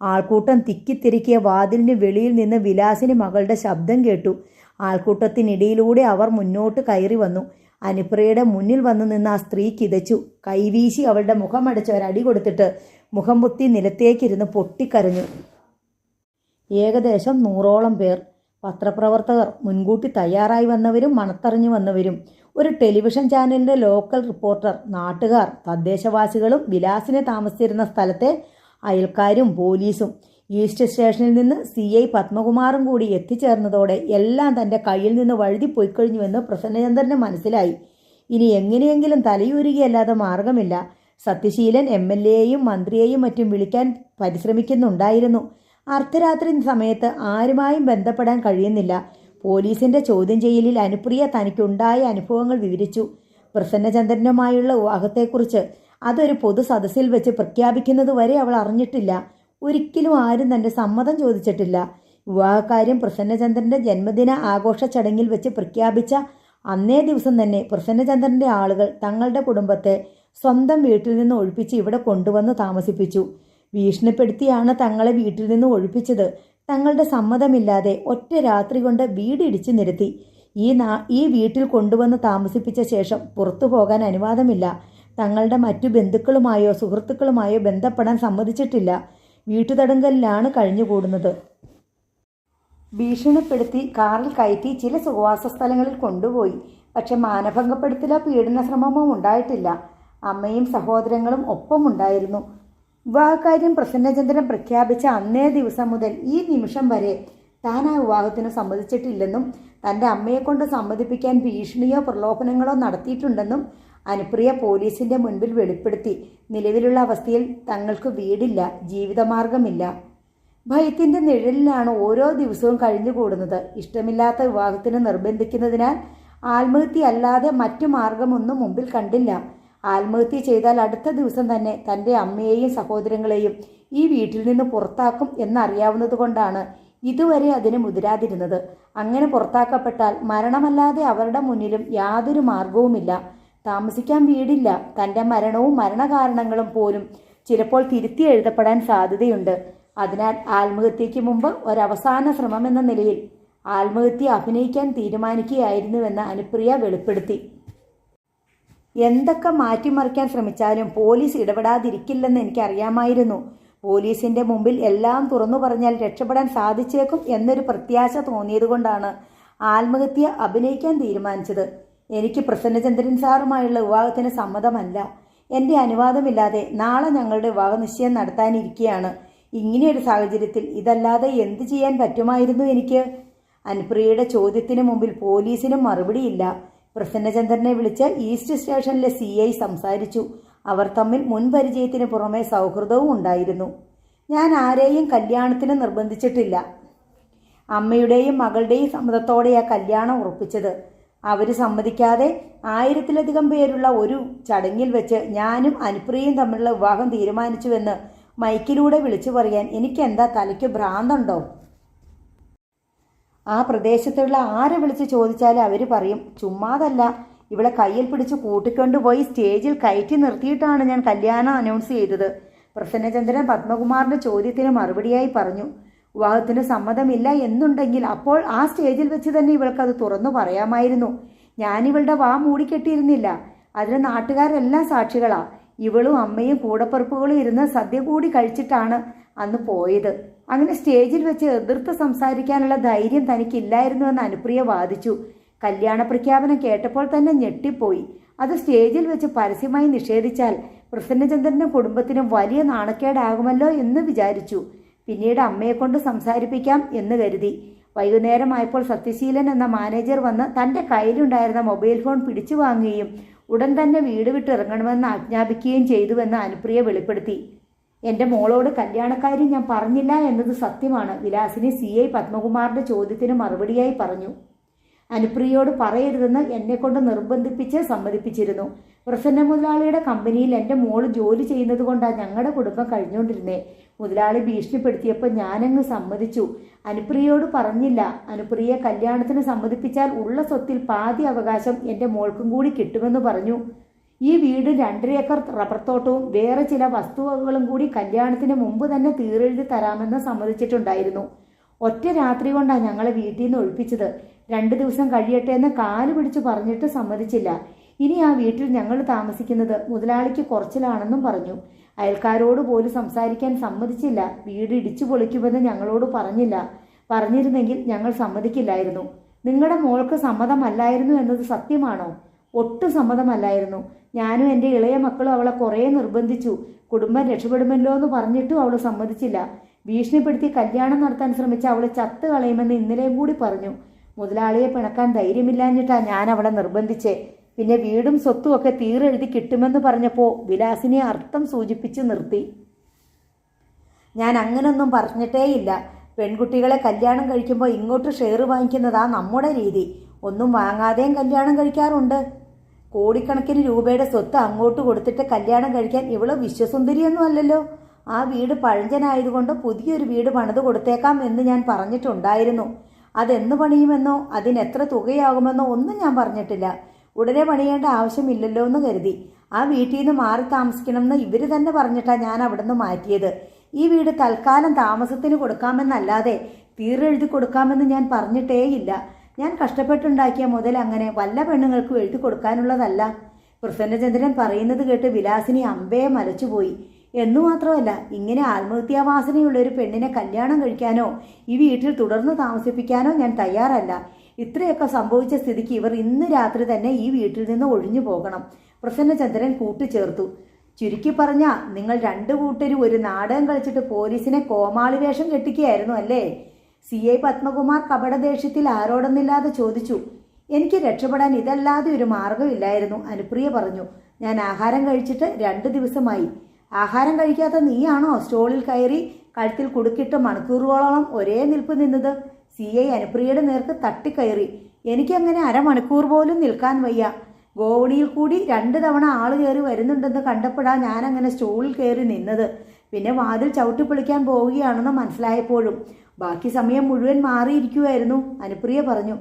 ആൾക്കൂട്ടം തിക്കിത്തിരിക്കിയ വാതിലിന് വെളിയിൽ നിന്ന് വിലാസിനി മകളുടെ ശബ്ദം കേട്ടു. ആൾക്കൂട്ടത്തിനിടയിലൂടെ അവർ മുന്നോട്ട് കയറി വന്നു. അനുപ്രിയയുടെ മുന്നിൽ വന്നു നിന്ന് ആ സ്ത്രീ കിതച്ചു. കൈവീശി അവളുടെ മുഖമടച്ച് ഒരടി കൊടുത്തിട്ട് മുഖം പൊത്തി നിലത്തേക്കിരുന്ന് പൊട്ടിക്കരഞ്ഞു. ഏകദേശം 100ഓളം പേർ. പത്രപ്രവർത്തകർ, മുൻകൂട്ടി തയ്യാറായി വന്നവരും മണത്തറിഞ്ഞു വന്നവരും, ഒരു ടെലിവിഷൻ ചാനലിൻ്റെ ലോക്കൽ റിപ്പോർട്ടർ, നാട്ടുകാർ, തദ്ദേശവാസികളും വിലാസിനെ താമസിച്ചിരുന്ന സ്ഥലത്തെ അയൽക്കാരും പോലീസും. ഈസ്റ്റ് സ്റ്റേഷനിൽ നിന്ന് CI പത്മകുമാറും കൂടി എത്തിച്ചേർന്നതോടെ എല്ലാം തൻ്റെ കയ്യിൽ നിന്ന് വഴുതിപ്പോയിക്കഴിഞ്ഞുവെന്ന് പ്രസന്നചന്ദ്രന് മനസ്സിലായി. ഇനി എങ്ങനെയെങ്കിലും തലയൂരുകയല്ലാതെ മാർഗമില്ല. സത്യശീലൻ MLAയെയും മന്ത്രിയെയും മറ്റും വിളിക്കാൻ പരിശ്രമിക്കുന്നുണ്ടായിരുന്നു. അർദ്ധരാത്രി സമയത്ത് ആരുമായും ബന്ധപ്പെടാൻ കഴിയുന്നില്ല. പോലീസിൻ്റെ ചോദ്യം ചെയ്യലിൽ അനുപ്രിയ തനിക്കുണ്ടായ അനുഭവങ്ങൾ വിവരിച്ചു. പ്രസന്നചന്ദ്രനുമായുള്ള വിവാഹത്തെക്കുറിച്ച് അതൊരു പൊതു സദസ്സിൽ വെച്ച് പ്രഖ്യാപിക്കുന്നതുവരെ അവൾ അറിഞ്ഞിട്ടില്ല. ഒരിക്കലും ആരും തൻ്റെ സമ്മതം ചോദിച്ചിട്ടില്ല. വിവാഹക്കാര്യം പ്രസന്നചന്ദ്രൻ്റെ ജന്മദിന ആഘോഷ ചടങ്ങിൽ വെച്ച് പ്രഖ്യാപിച്ച അന്നേ ദിവസം തന്നെ പ്രസന്നചന്ദ്രൻ്റെ ആളുകൾ തങ്ങളുടെ കുടുംബത്തെ സ്വന്തം വീട്ടിൽ നിന്ന് ഒഴിപ്പിച്ച് ഇവിടെ കൊണ്ടുവന്ന് താമസിപ്പിച്ചു. ഭീഷണിപ്പെടുത്തിയാണ് തങ്ങളെ വീട്ടിൽ നിന്ന് ഒഴിപ്പിച്ചത്. തങ്ങളുടെ സമ്മതമില്ലാതെ ഒറ്റ രാത്രി കൊണ്ട് വീട് ഇടിച്ചു നിരത്തി. ഈ വീട്ടിൽ കൊണ്ടുവന്ന് താമസിപ്പിച്ച ശേഷം പുറത്തു പോകാൻ അനുവാദമില്ല. തങ്ങളുടെ മറ്റു ബന്ധുക്കളുമായോ സുഹൃത്തുക്കളുമായോ ബന്ധപ്പെടാൻ സമ്മതിച്ചിട്ടില്ല. വീട്ടുതടങ്കലിലാണ് കഴിഞ്ഞുകൂടുന്നത്. ഭീഷണിപ്പെടുത്തി കാറിൽ കയറ്റി ചില സുഖവാസ സ്ഥലങ്ങളിൽ കൊണ്ടുപോയി. പക്ഷെ മാനഭംഗപ്പെടുത്തലോ പീഡന ശ്രമമോ ഉണ്ടായിട്ടില്ല. അമ്മയും സഹോദരങ്ങളും ഒപ്പമുണ്ടായിരുന്നു. വിവാഹകാര്യം പ്രസന്നചന്ദ്രൻ പ്രഖ്യാപിച്ച അന്നേ ദിവസം മുതൽ ഈ നിമിഷം വരെ താൻ ആ വിവാഹത്തിന് സമ്മതിച്ചിട്ടില്ലെന്നും തൻ്റെ അമ്മയെക്കൊണ്ട് സമ്മതിപ്പിക്കാൻ ഭീഷണിയോ പ്രലോഭനങ്ങളോ നടത്തിയിട്ടുണ്ടെന്നും അനുപ്രിയ പോലീസിൻ്റെ മുൻപിൽ വെളിപ്പെടുത്തി. നിലവിലുള്ള അവസ്ഥയിൽ തങ്ങൾക്ക് വീടില്ല, ജീവിതമാർഗമില്ല. ഭയത്തിൻ്റെ നിഴലിലാണ് ഓരോ ദിവസവും കഴിഞ്ഞുകൂടുന്നത്. ഇഷ്ടമില്ലാത്ത വിവാഹത്തിന് നിർബന്ധിക്കുന്നതിനാൽ ആത്മഹത്യ അല്ലാതെ മറ്റു മാർഗമൊന്നും മുമ്പിൽ കണ്ടില്ല. ആത്മഹത്യ ചെയ്താൽ അടുത്ത ദിവസം തന്നെ തൻ്റെ അമ്മയെയും സഹോദരങ്ങളെയും ഈ വീട്ടിൽ നിന്ന് പുറത്താക്കും എന്നറിയാവുന്നത് കൊണ്ടാണ് ഇതുവരെ അതിന് മുതിരാതിരുന്നത്. അങ്ങനെ പുറത്താക്കപ്പെട്ടാൽ മരണമല്ലാതെ അവരുടെ മുന്നിലും യാതൊരു മാർഗവുമില്ല. താമസിക്കാൻ വീടില്ല. തൻ്റെ മരണവും മരണകാരണങ്ങളും പോലും ചിലപ്പോൾ തിരുത്തി എഴുതപ്പെടാൻ സാധ്യതയുണ്ട്. അതിനാൽ ആത്മഹത്യയ്ക്ക് മുമ്പ് ഒരവസാന ശ്രമമെന്ന നിലയിൽ ആത്മഹത്യ അഭിനയിക്കാൻ തീരുമാനിക്കുകയായിരുന്നുവെന്ന് അനുപ്രിയ വെളിപ്പെടുത്തി. എന്തൊക്കെ മാറ്റിമറിക്കാൻ ശ്രമിച്ചാലും പോലീസ് ഇടപെടാതിരിക്കില്ലെന്ന് എനിക്കറിയാമായിരുന്നു. പോലീസിന്റെ മുമ്പിൽ എല്ലാം തുറന്നു പറഞ്ഞാൽ രക്ഷപ്പെടാൻ സാധിച്ചേക്കും എന്നൊരു പ്രത്യാശ തോന്നിയതുകൊണ്ടാണ് ആത്മഹത്യ അഭിനയിക്കാൻ തീരുമാനിച്ചത്. എനിക്ക് പ്രസന്നചന്ദ്രൻ സാറുമായുള്ള വിവാഹത്തിന് സമ്മതമല്ല. എൻ്റെ അനുവാദമില്ലാതെ നാളെ ഞങ്ങളുടെ വിവാഹ നിശ്ചയം നടത്താനിരിക്കുകയാണ്. ഇങ്ങനെയൊരു സാഹചര്യത്തിൽ ഇതല്ലാതെ എന്ത് ചെയ്യാൻ പറ്റുമായിരുന്നു എനിക്ക്? അനുപ്രിയയുടെ ചോദ്യത്തിന് മുമ്പിൽ പോലീസിനും മറുപടിയില്ല. പ്രസന്നചന്ദ്രനെ വിളിച്ച് ഈസ്റ്റ് സ്റ്റേഷനിലെ CI സംസാരിച്ചു. അവർ തമ്മിൽ മുൻപരിചയത്തിന് പുറമെ സൗഹൃദവും ഉണ്ടായിരുന്നു. ഞാൻ ആരെയും കല്യാണത്തിന് നിർബന്ധിച്ചിട്ടില്ല. അമ്മയുടെയും മകളുടെയും സമ്മതത്തോടെയാണ് കല്യാണം ഉറപ്പിച്ചത്. അവർ സമ്മതിക്കാതെ 1000-ലധികം പേരുള്ള ഒരു ചടങ്ങിൽ വെച്ച് ഞാനും അനുപ്രിയയും തമ്മിലുള്ള വിവാഹം തീരുമാനിച്ചുവെന്ന് മൈക്കിലൂടെ വിളിച്ചു പറയാൻ എനിക്കെന്താ തലയ്ക്ക് ഭ്രാന്തുണ്ടോ? ആ പ്രദേശത്തുള്ള ആരെ വിളിച്ച് ചോദിച്ചാലും അവർ പറയും ചുമ്മാതല്ല, ഇവളെ കയ്യിൽ പിടിച്ച് കൂട്ടിക്കൊണ്ടുപോയി സ്റ്റേജിൽ കയറ്റി നിർത്തിയിട്ടാണ് ഞാൻ കല്യാണം അനൗൺസ് ചെയ്തത്. പ്രസന്നചന്ദ്രൻ പത്മകുമാറിന്റെ ചോദ്യത്തിന് മറുപടിയായി പറഞ്ഞു. വിവാഹത്തിന് സമ്മതമില്ല എന്നുണ്ടെങ്കിൽ അപ്പോൾ ആ സ്റ്റേജിൽ വെച്ച് തന്നെ ഇവൾക്കത് തുറന്നു പറയാമായിരുന്നു. ഞാനിവളുടെ വാ മൂടിക്കെട്ടിയിരുന്നില്ല. അതിന് നാട്ടുകാരെല്ലാം സാക്ഷികളാ. ഇവളും അമ്മയും കൂടപ്പുറപ്പുകളും ഇരുന്ന് സദ്യ കൂടി കഴിച്ചിട്ടാണ് അന്ന് പോയത്. അങ്ങനെ സ്റ്റേജിൽ വെച്ച് എതിർത്ത് സംസാരിക്കാനുള്ള ധൈര്യം തനിക്കില്ലായിരുന്നുവെന്ന് അനുപ്രിയ വാദിച്ചു. കല്യാണ പ്രഖ്യാപനം കേട്ടപ്പോൾ തന്നെ ഞെട്ടിപ്പോയി. അത് സ്റ്റേജിൽ വെച്ച് പരസ്യമായി നിഷേധിച്ചാൽ പ്രസന്നചന്ദ്രനും കുടുംബത്തിനും വലിയ നാണക്കേടാകുമല്ലോ എന്ന് വിചാരിച്ചു. പിന്നീട് അമ്മയെക്കൊണ്ട് സംസാരിപ്പിക്കാം എന്ന് കരുതി. വൈകുന്നേരമായപ്പോൾ സത്യശീലൻ എന്ന മാനേജർ വന്ന് തൻ്റെ കയ്യിലുണ്ടായിരുന്ന മൊബൈൽ ഫോൺ പിടിച്ചു വാങ്ങുകയും ഉടൻ തന്നെ വീട് വിട്ടിറങ്ങണമെന്ന് ആജ്ഞാപിക്കുകയും ചെയ്തുവെന്ന് അനുപ്രിയ വെളിപ്പെടുത്തി. എൻ്റെ മോളോട് കല്യാണക്കാരി ഞാൻ പറഞ്ഞില്ല എന്നത് സത്യമാണ്, വിലാസിനി CI പത്മകുമാറിന്റെ ചോദ്യത്തിന് മറുപടിയായി പറഞ്ഞു. അനുപ്രിയയോട് പറയരുതെന്ന് എന്നെക്കൊണ്ട് നിർബന്ധിപ്പിച്ച് സമ്മതിപ്പിച്ചിരുന്നു. പ്രസന്ന മുതലാളിയുടെ കമ്പനിയിൽ എൻ്റെ മോള് ജോലി ചെയ്യുന്നത് കൊണ്ടാണ് ഞങ്ങളുടെ കുടുംബം കഴിഞ്ഞുകൊണ്ടിരുന്നേ. മുതലാളി ഭീഷണിപ്പെടുത്തിയപ്പോൾ ഞാനങ്ങ് സമ്മതിച്ചു. അനുപ്രിയയോട് പറഞ്ഞില്ല. അനുപ്രിയെ കല്യാണത്തിന് സമ്മതിപ്പിച്ചാൽ ഉള്ള സ്വത്തിൽ പാതി അവകാശം എൻ്റെ മോൾക്കും കൂടി കിട്ടുമെന്ന് പറഞ്ഞു. ഈ വീട് 2.5 ഏക്കർ റബ്ബർ തോട്ടവും വേറെ ചില വസ്തുവകകളും കൂടി കല്യാണത്തിന് മുമ്പ് തന്നെ തീരെഴുതി തരാമെന്ന് സമ്മതിച്ചിട്ടുണ്ടായിരുന്നു. ഒറ്റ രാത്രി കൊണ്ടാണ് ഞങ്ങളെ വീട്ടിൽ നിന്ന് ഒഴിപ്പിച്ചത്. 2 ദിവസം കഴിയട്ടെ എന്ന് കാല് പിടിച്ച് പറഞ്ഞിട്ട് സമ്മതിച്ചില്ല. ഇനി ആ വീട്ടിൽ ഞങ്ങൾ താമസിക്കുന്നത് മുതലാളിക്ക് കുറച്ചിലാണെന്നും പറഞ്ഞു. അയൽക്കാരോട് പോലും സംസാരിക്കാൻ സമ്മതിച്ചില്ല. വീട് ഇടിച്ചു പൊളിക്കുമെന്ന് ഞങ്ങളോട് പറഞ്ഞില്ല. പറഞ്ഞിരുന്നെങ്കിൽ ഞങ്ങൾ സമ്മതിക്കില്ലായിരുന്നു. നിങ്ങളുടെ മോൾക്ക് സമ്മതമല്ലായിരുന്നു എന്നത് സത്യമാണോ? ഒട്ടും സമ്മതമല്ലായിരുന്നു. ഞാനും എൻ്റെ ഇളയ മക്കളും അവളെ കുറേ നിർബന്ധിച്ചു. കുടുംബം രക്ഷപ്പെടുമല്ലോ എന്ന് പറഞ്ഞിട്ടും അവൾ സമ്മതിച്ചില്ല. ഭീഷണിപ്പെടുത്തി കല്യാണം നടത്താൻ ശ്രമിച്ച അവളെ ചത്ത് കളയുമെന്ന് ഇന്നലെയും കൂടി പറഞ്ഞു. മുതലാളിയെ പിണക്കാൻ ധൈര്യമില്ലാഞ്ഞിട്ടാ ഞാൻ അവളെ നിർബന്ധിച്ചേ. പിന്നെ വീടും സ്വത്തും ഒക്കെ തീരെഴുതി കിട്ടുമെന്ന് പറഞ്ഞപ്പോൾ വിലാസിനെ അർത്ഥം സൂചിപ്പിച്ച് നിർത്തി. ഞാൻ അങ്ങനൊന്നും പറഞ്ഞിട്ടേയില്ല. പെൺകുട്ടികളെ കല്യാണം കഴിക്കുമ്പോൾ ഇങ്ങോട്ട് ഷെയർ വാങ്ങിക്കുന്നതാ നമ്മുടെ രീതി. ഒന്നും വാങ്ങാതെയും കല്യാണം കഴിക്കാറുണ്ട്. കോടിക്കണക്കിന് രൂപയുടെ സ്വത്ത് അങ്ങോട്ട് കൊടുത്തിട്ട് കല്യാണം കഴിക്കാൻ ഇവള് വിശ്വസുന്ദരിയൊന്നും അല്ലല്ലോ. ആ വീട് പഴഞ്ചനായതുകൊണ്ട് പുതിയൊരു വീട് പണിത് കൊടുത്തേക്കാം എന്ന് ഞാൻ പറഞ്ഞിട്ടുണ്ടായിരുന്നു. അതെന്ന് പണിയുമെന്നോ അതിനെത്ര തുകയാകുമെന്നോ ഒന്നും ഞാൻ പറഞ്ഞിട്ടില്ല. ഉടനെ പണിയേണ്ട ആവശ്യമില്ലല്ലോ എന്ന് കരുതി. ആ വീട്ടിൽ നിന്ന് മാറി താമസിക്കണമെന്ന് ഇവർ തന്നെ പറഞ്ഞിട്ടാണ് ഞാൻ അവിടെ നിന്ന് മാറ്റിയത്. ഈ വീട് തൽക്കാലം താമസത്തിന് കൊടുക്കാമെന്നല്ലാതെ തീരെഴുതി കൊടുക്കാമെന്ന് ഞാൻ പറഞ്ഞിട്ടേയില്ല. ഞാൻ കഷ്ടപ്പെട്ടുണ്ടാക്കിയ മുതൽ അങ്ങനെ വല്ല പെണ്ണുങ്ങൾക്കും എഴുതി കൊടുക്കാനുള്ളതല്ല. പ്രസന്നചന്ദ്രൻ പറയുന്നത് കേട്ട് വിലാസിനി അമ്പയെ മലച്ചുപോയി. എന്നു മാത്രമല്ല, ഇങ്ങനെ ആത്മഹത്യാവാസനയുള്ള ഒരു പെണ്ണിനെ കല്യാണം കഴിക്കാനോ ഈ വീട്ടിൽ തുടർന്ന് താമസിപ്പിക്കാനോ ഞാൻ തയ്യാറല്ല. ഇത്രയൊക്കെ സംഭവിച്ച സ്ഥിതിക്ക് ഇവർ ഇന്ന് രാത്രി തന്നെ ഈ വീട്ടിൽ നിന്ന് ഒഴിഞ്ഞു പോകണം. പ്രസന്നചന്ദ്രൻ കൂട്ടിച്ചേർത്തു. ചുരുക്കി പറഞ്ഞ നിങ്ങൾ 2 കൂട്ടരും ഒരു നാടകം കളിച്ചിട്ട് പോലീസിനെ കോമാളി വേഷം കെട്ടിക്കുകയായിരുന്നു അല്ലേ? CI പത്മകുമാർ കപടദേഷ്യത്തിൽ ആരോടൊന്നില്ലാതെ ചോദിച്ചു. എനിക്ക് രക്ഷപ്പെടാൻ ഇതല്ലാതെ ഒരു മാർഗമില്ലായിരുന്നു, അനുപ്രിയ പറഞ്ഞു. ഞാൻ ആഹാരം കഴിച്ചിട്ട് 2 ദിവസമായി. ആഹാരം കഴിക്കാത്ത നീയാണോ സ്റ്റോളിൽ കയറി കഴുത്തിൽ കുടുക്കിട്ട് മണിക്കൂറുകളോളം ഒരേ നിൽപ്പ് നിന്നത്? CI അനുപ്രിയയുടെ നേർക്ക് തട്ടിക്കയറി. എനിക്കങ്ങനെ അരമണിക്കൂർ പോലും നിൽക്കാൻ വയ്യ. ഗോവണിയിൽ കൂടി 2 തവണ ആൾ കയറി വരുന്നുണ്ടെന്ന് കണ്ടപ്പോഴാണ് ഞാനങ്ങനെ സ്റ്റോളിൽ കയറി നിന്നത്. പിന്നെ വാതിൽ ചവിട്ടിപ്പൊളിക്കാൻ പോവുകയാണെന്ന് മനസ്സിലായപ്പോഴും ബാക്കി സമയം മുഴുവൻ മാറിയിരിക്കുമായിരുന്നു. അനുപ്രിയ പറഞ്ഞു.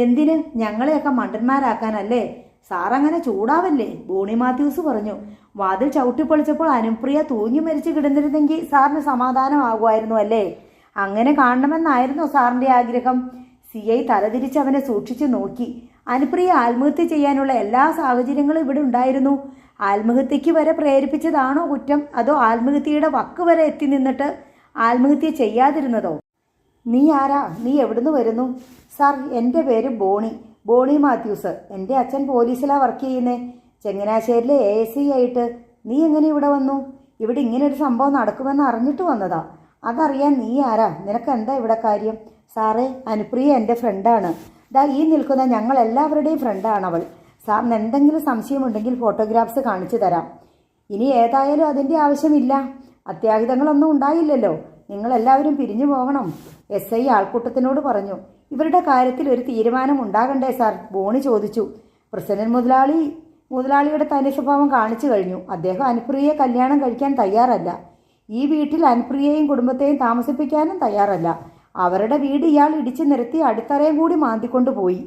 എന്തിന്? ഞങ്ങളെയൊക്കെ മണ്ടന്മാരാക്കാനല്ലേ? സാറങ്ങനെ ചൂടാവല്ലേ? ബോണി മാത്യൂസ് പറഞ്ഞു. വാതിൽ ചവിട്ടിപ്പൊളിച്ചപ്പോൾ അനുപ്രിയ തൂങ്ങി മരിച്ചു കിടന്നിരുന്നെങ്കിൽ സാറിന് സമാധാനമാകുമായിരുന്നു അല്ലേ? അങ്ങനെ കാണണമെന്നായിരുന്നോ സാറിൻ്റെ ആഗ്രഹം? CI തലതിരിച്ച് അവനെ സൂക്ഷിച്ചു നോക്കി. അനുപ്രിയ ആത്മഹത്യ ചെയ്യാനുള്ള എല്ലാ സാഹചര്യങ്ങളും ഇവിടെ ഉണ്ടായിരുന്നു. ആത്മഹത്യക്ക് വരെ പ്രേരിപ്പിച്ചതാണോ കുറ്റം? അതോ ആത്മഹത്യയുടെ വക്ക് വരെ എത്തി നിന്നിട്ട് ആത്മഹത്യ ചെയ്യാതിരുന്നതോ? നീ ആരാ? നീ എവിടുന്ന് വരുന്നു? സാർ, എൻ്റെ പേര് ബോണി മാത്യൂസ്. എൻ്റെ അച്ഛൻ പോലീസിലാണ് വർക്ക് ചെയ്യുന്നേ, ചങ്ങനാശ്ശേരിയിലെ ASI ആയിട്ട്. നീ എങ്ങനെ ഇവിടെ വന്നു? ഇവിടെ ഇങ്ങനെ ഒരു സംഭവം നടക്കുമെന്ന് അറിഞ്ഞിട്ട് വന്നതാ. അതറിയാൻ നീ ആരാ? നിനക്ക് എന്താ ഇവിടെ കാര്യം? സാറേ, അനുപ്രിയ എൻ്റെ ഫ്രണ്ടാണ്. ദാ ഈ നിൽക്കുന്ന ഞങ്ങൾ എല്ലാവരുടെയും ഫ്രണ്ടാണവൾ. സാറിന് എന്തെങ്കിലും സംശയമുണ്ടെങ്കിൽ ഫോട്ടോഗ്രാഫ്സ് കാണിച്ചു തരാം. ഇനി ഏതായാലും അതിൻ്റെ ആവശ്യമില്ല. അത്യാഹിതങ്ങളൊന്നും ഉണ്ടായില്ലല്ലോ. നിങ്ങളെല്ലാവരും പിരിഞ്ഞു പോകണം, SI ആൾക്കൂട്ടത്തിനോട് പറഞ്ഞു. ഇവരുടെ കാര്യത്തിൽ ഒരു തീരുമാനം ഉണ്ടാകണ്ടേ സാർ? ബോണി ചോദിച്ചു. പ്രസിഡന്റ് മുതലാളിയുടെ തനി സ്വഭാവം കാണിച്ചു കഴിഞ്ഞു. അദ്ദേഹം അനുപ്രിയയെ കല്യാണം കഴിക്കാൻ തയ്യാറല്ല. ഈ വീട്ടിൽ അനുപ്രിയയെയും കുടുംബത്തെയും താമസിപ്പിക്കാനും തയ്യാറല്ല. അവരുടെ വീട് ഇയാൾ ഇടിച്ചു നിരത്തി അടിത്തറയും കൂടി മാന്തിക്കൊണ്ടു പോയി.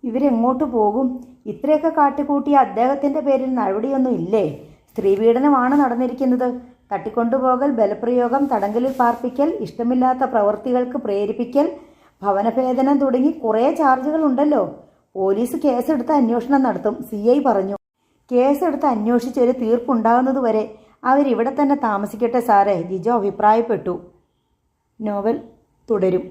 ഇവരെങ്ങോട്ട് പോകും? ഇത്രയൊക്കെ കാട്ടിക്കൂട്ടിയ അദ്ദേഹത്തിൻ്റെ പേരിൽ നടപടിയൊന്നും ഇല്ലേ? സ്ത്രീപീഡനമാണ് നടന്നിരിക്കുന്നത്. തട്ടിക്കൊണ്ടുപോകൽ, ബലപ്രയോഗം, തടങ്കലിൽ പാർപ്പിക്കൽ, ഇഷ്ടമില്ലാത്ത പ്രവൃത്തികൾക്ക് പ്രേരിപ്പിക്കൽ, ഭവനഭേദനം തുടങ്ങി കുറേ ചാർജുകൾ ഉണ്ടല്ലോ. പോലീസ് കേസെടുത്ത് അന്വേഷണം നടത്തും, CI പറഞ്ഞു. കേസെടുത്ത് അന്വേഷിച്ചൊരു തീർപ്പുണ്ടാകുന്നതുവരെ അവരിവിടെ തന്നെ താമസിക്കട്ടെ സാറേ, ജിജോ അഭിപ്രായപ്പെട്ടു. നോവൽ തുടരും.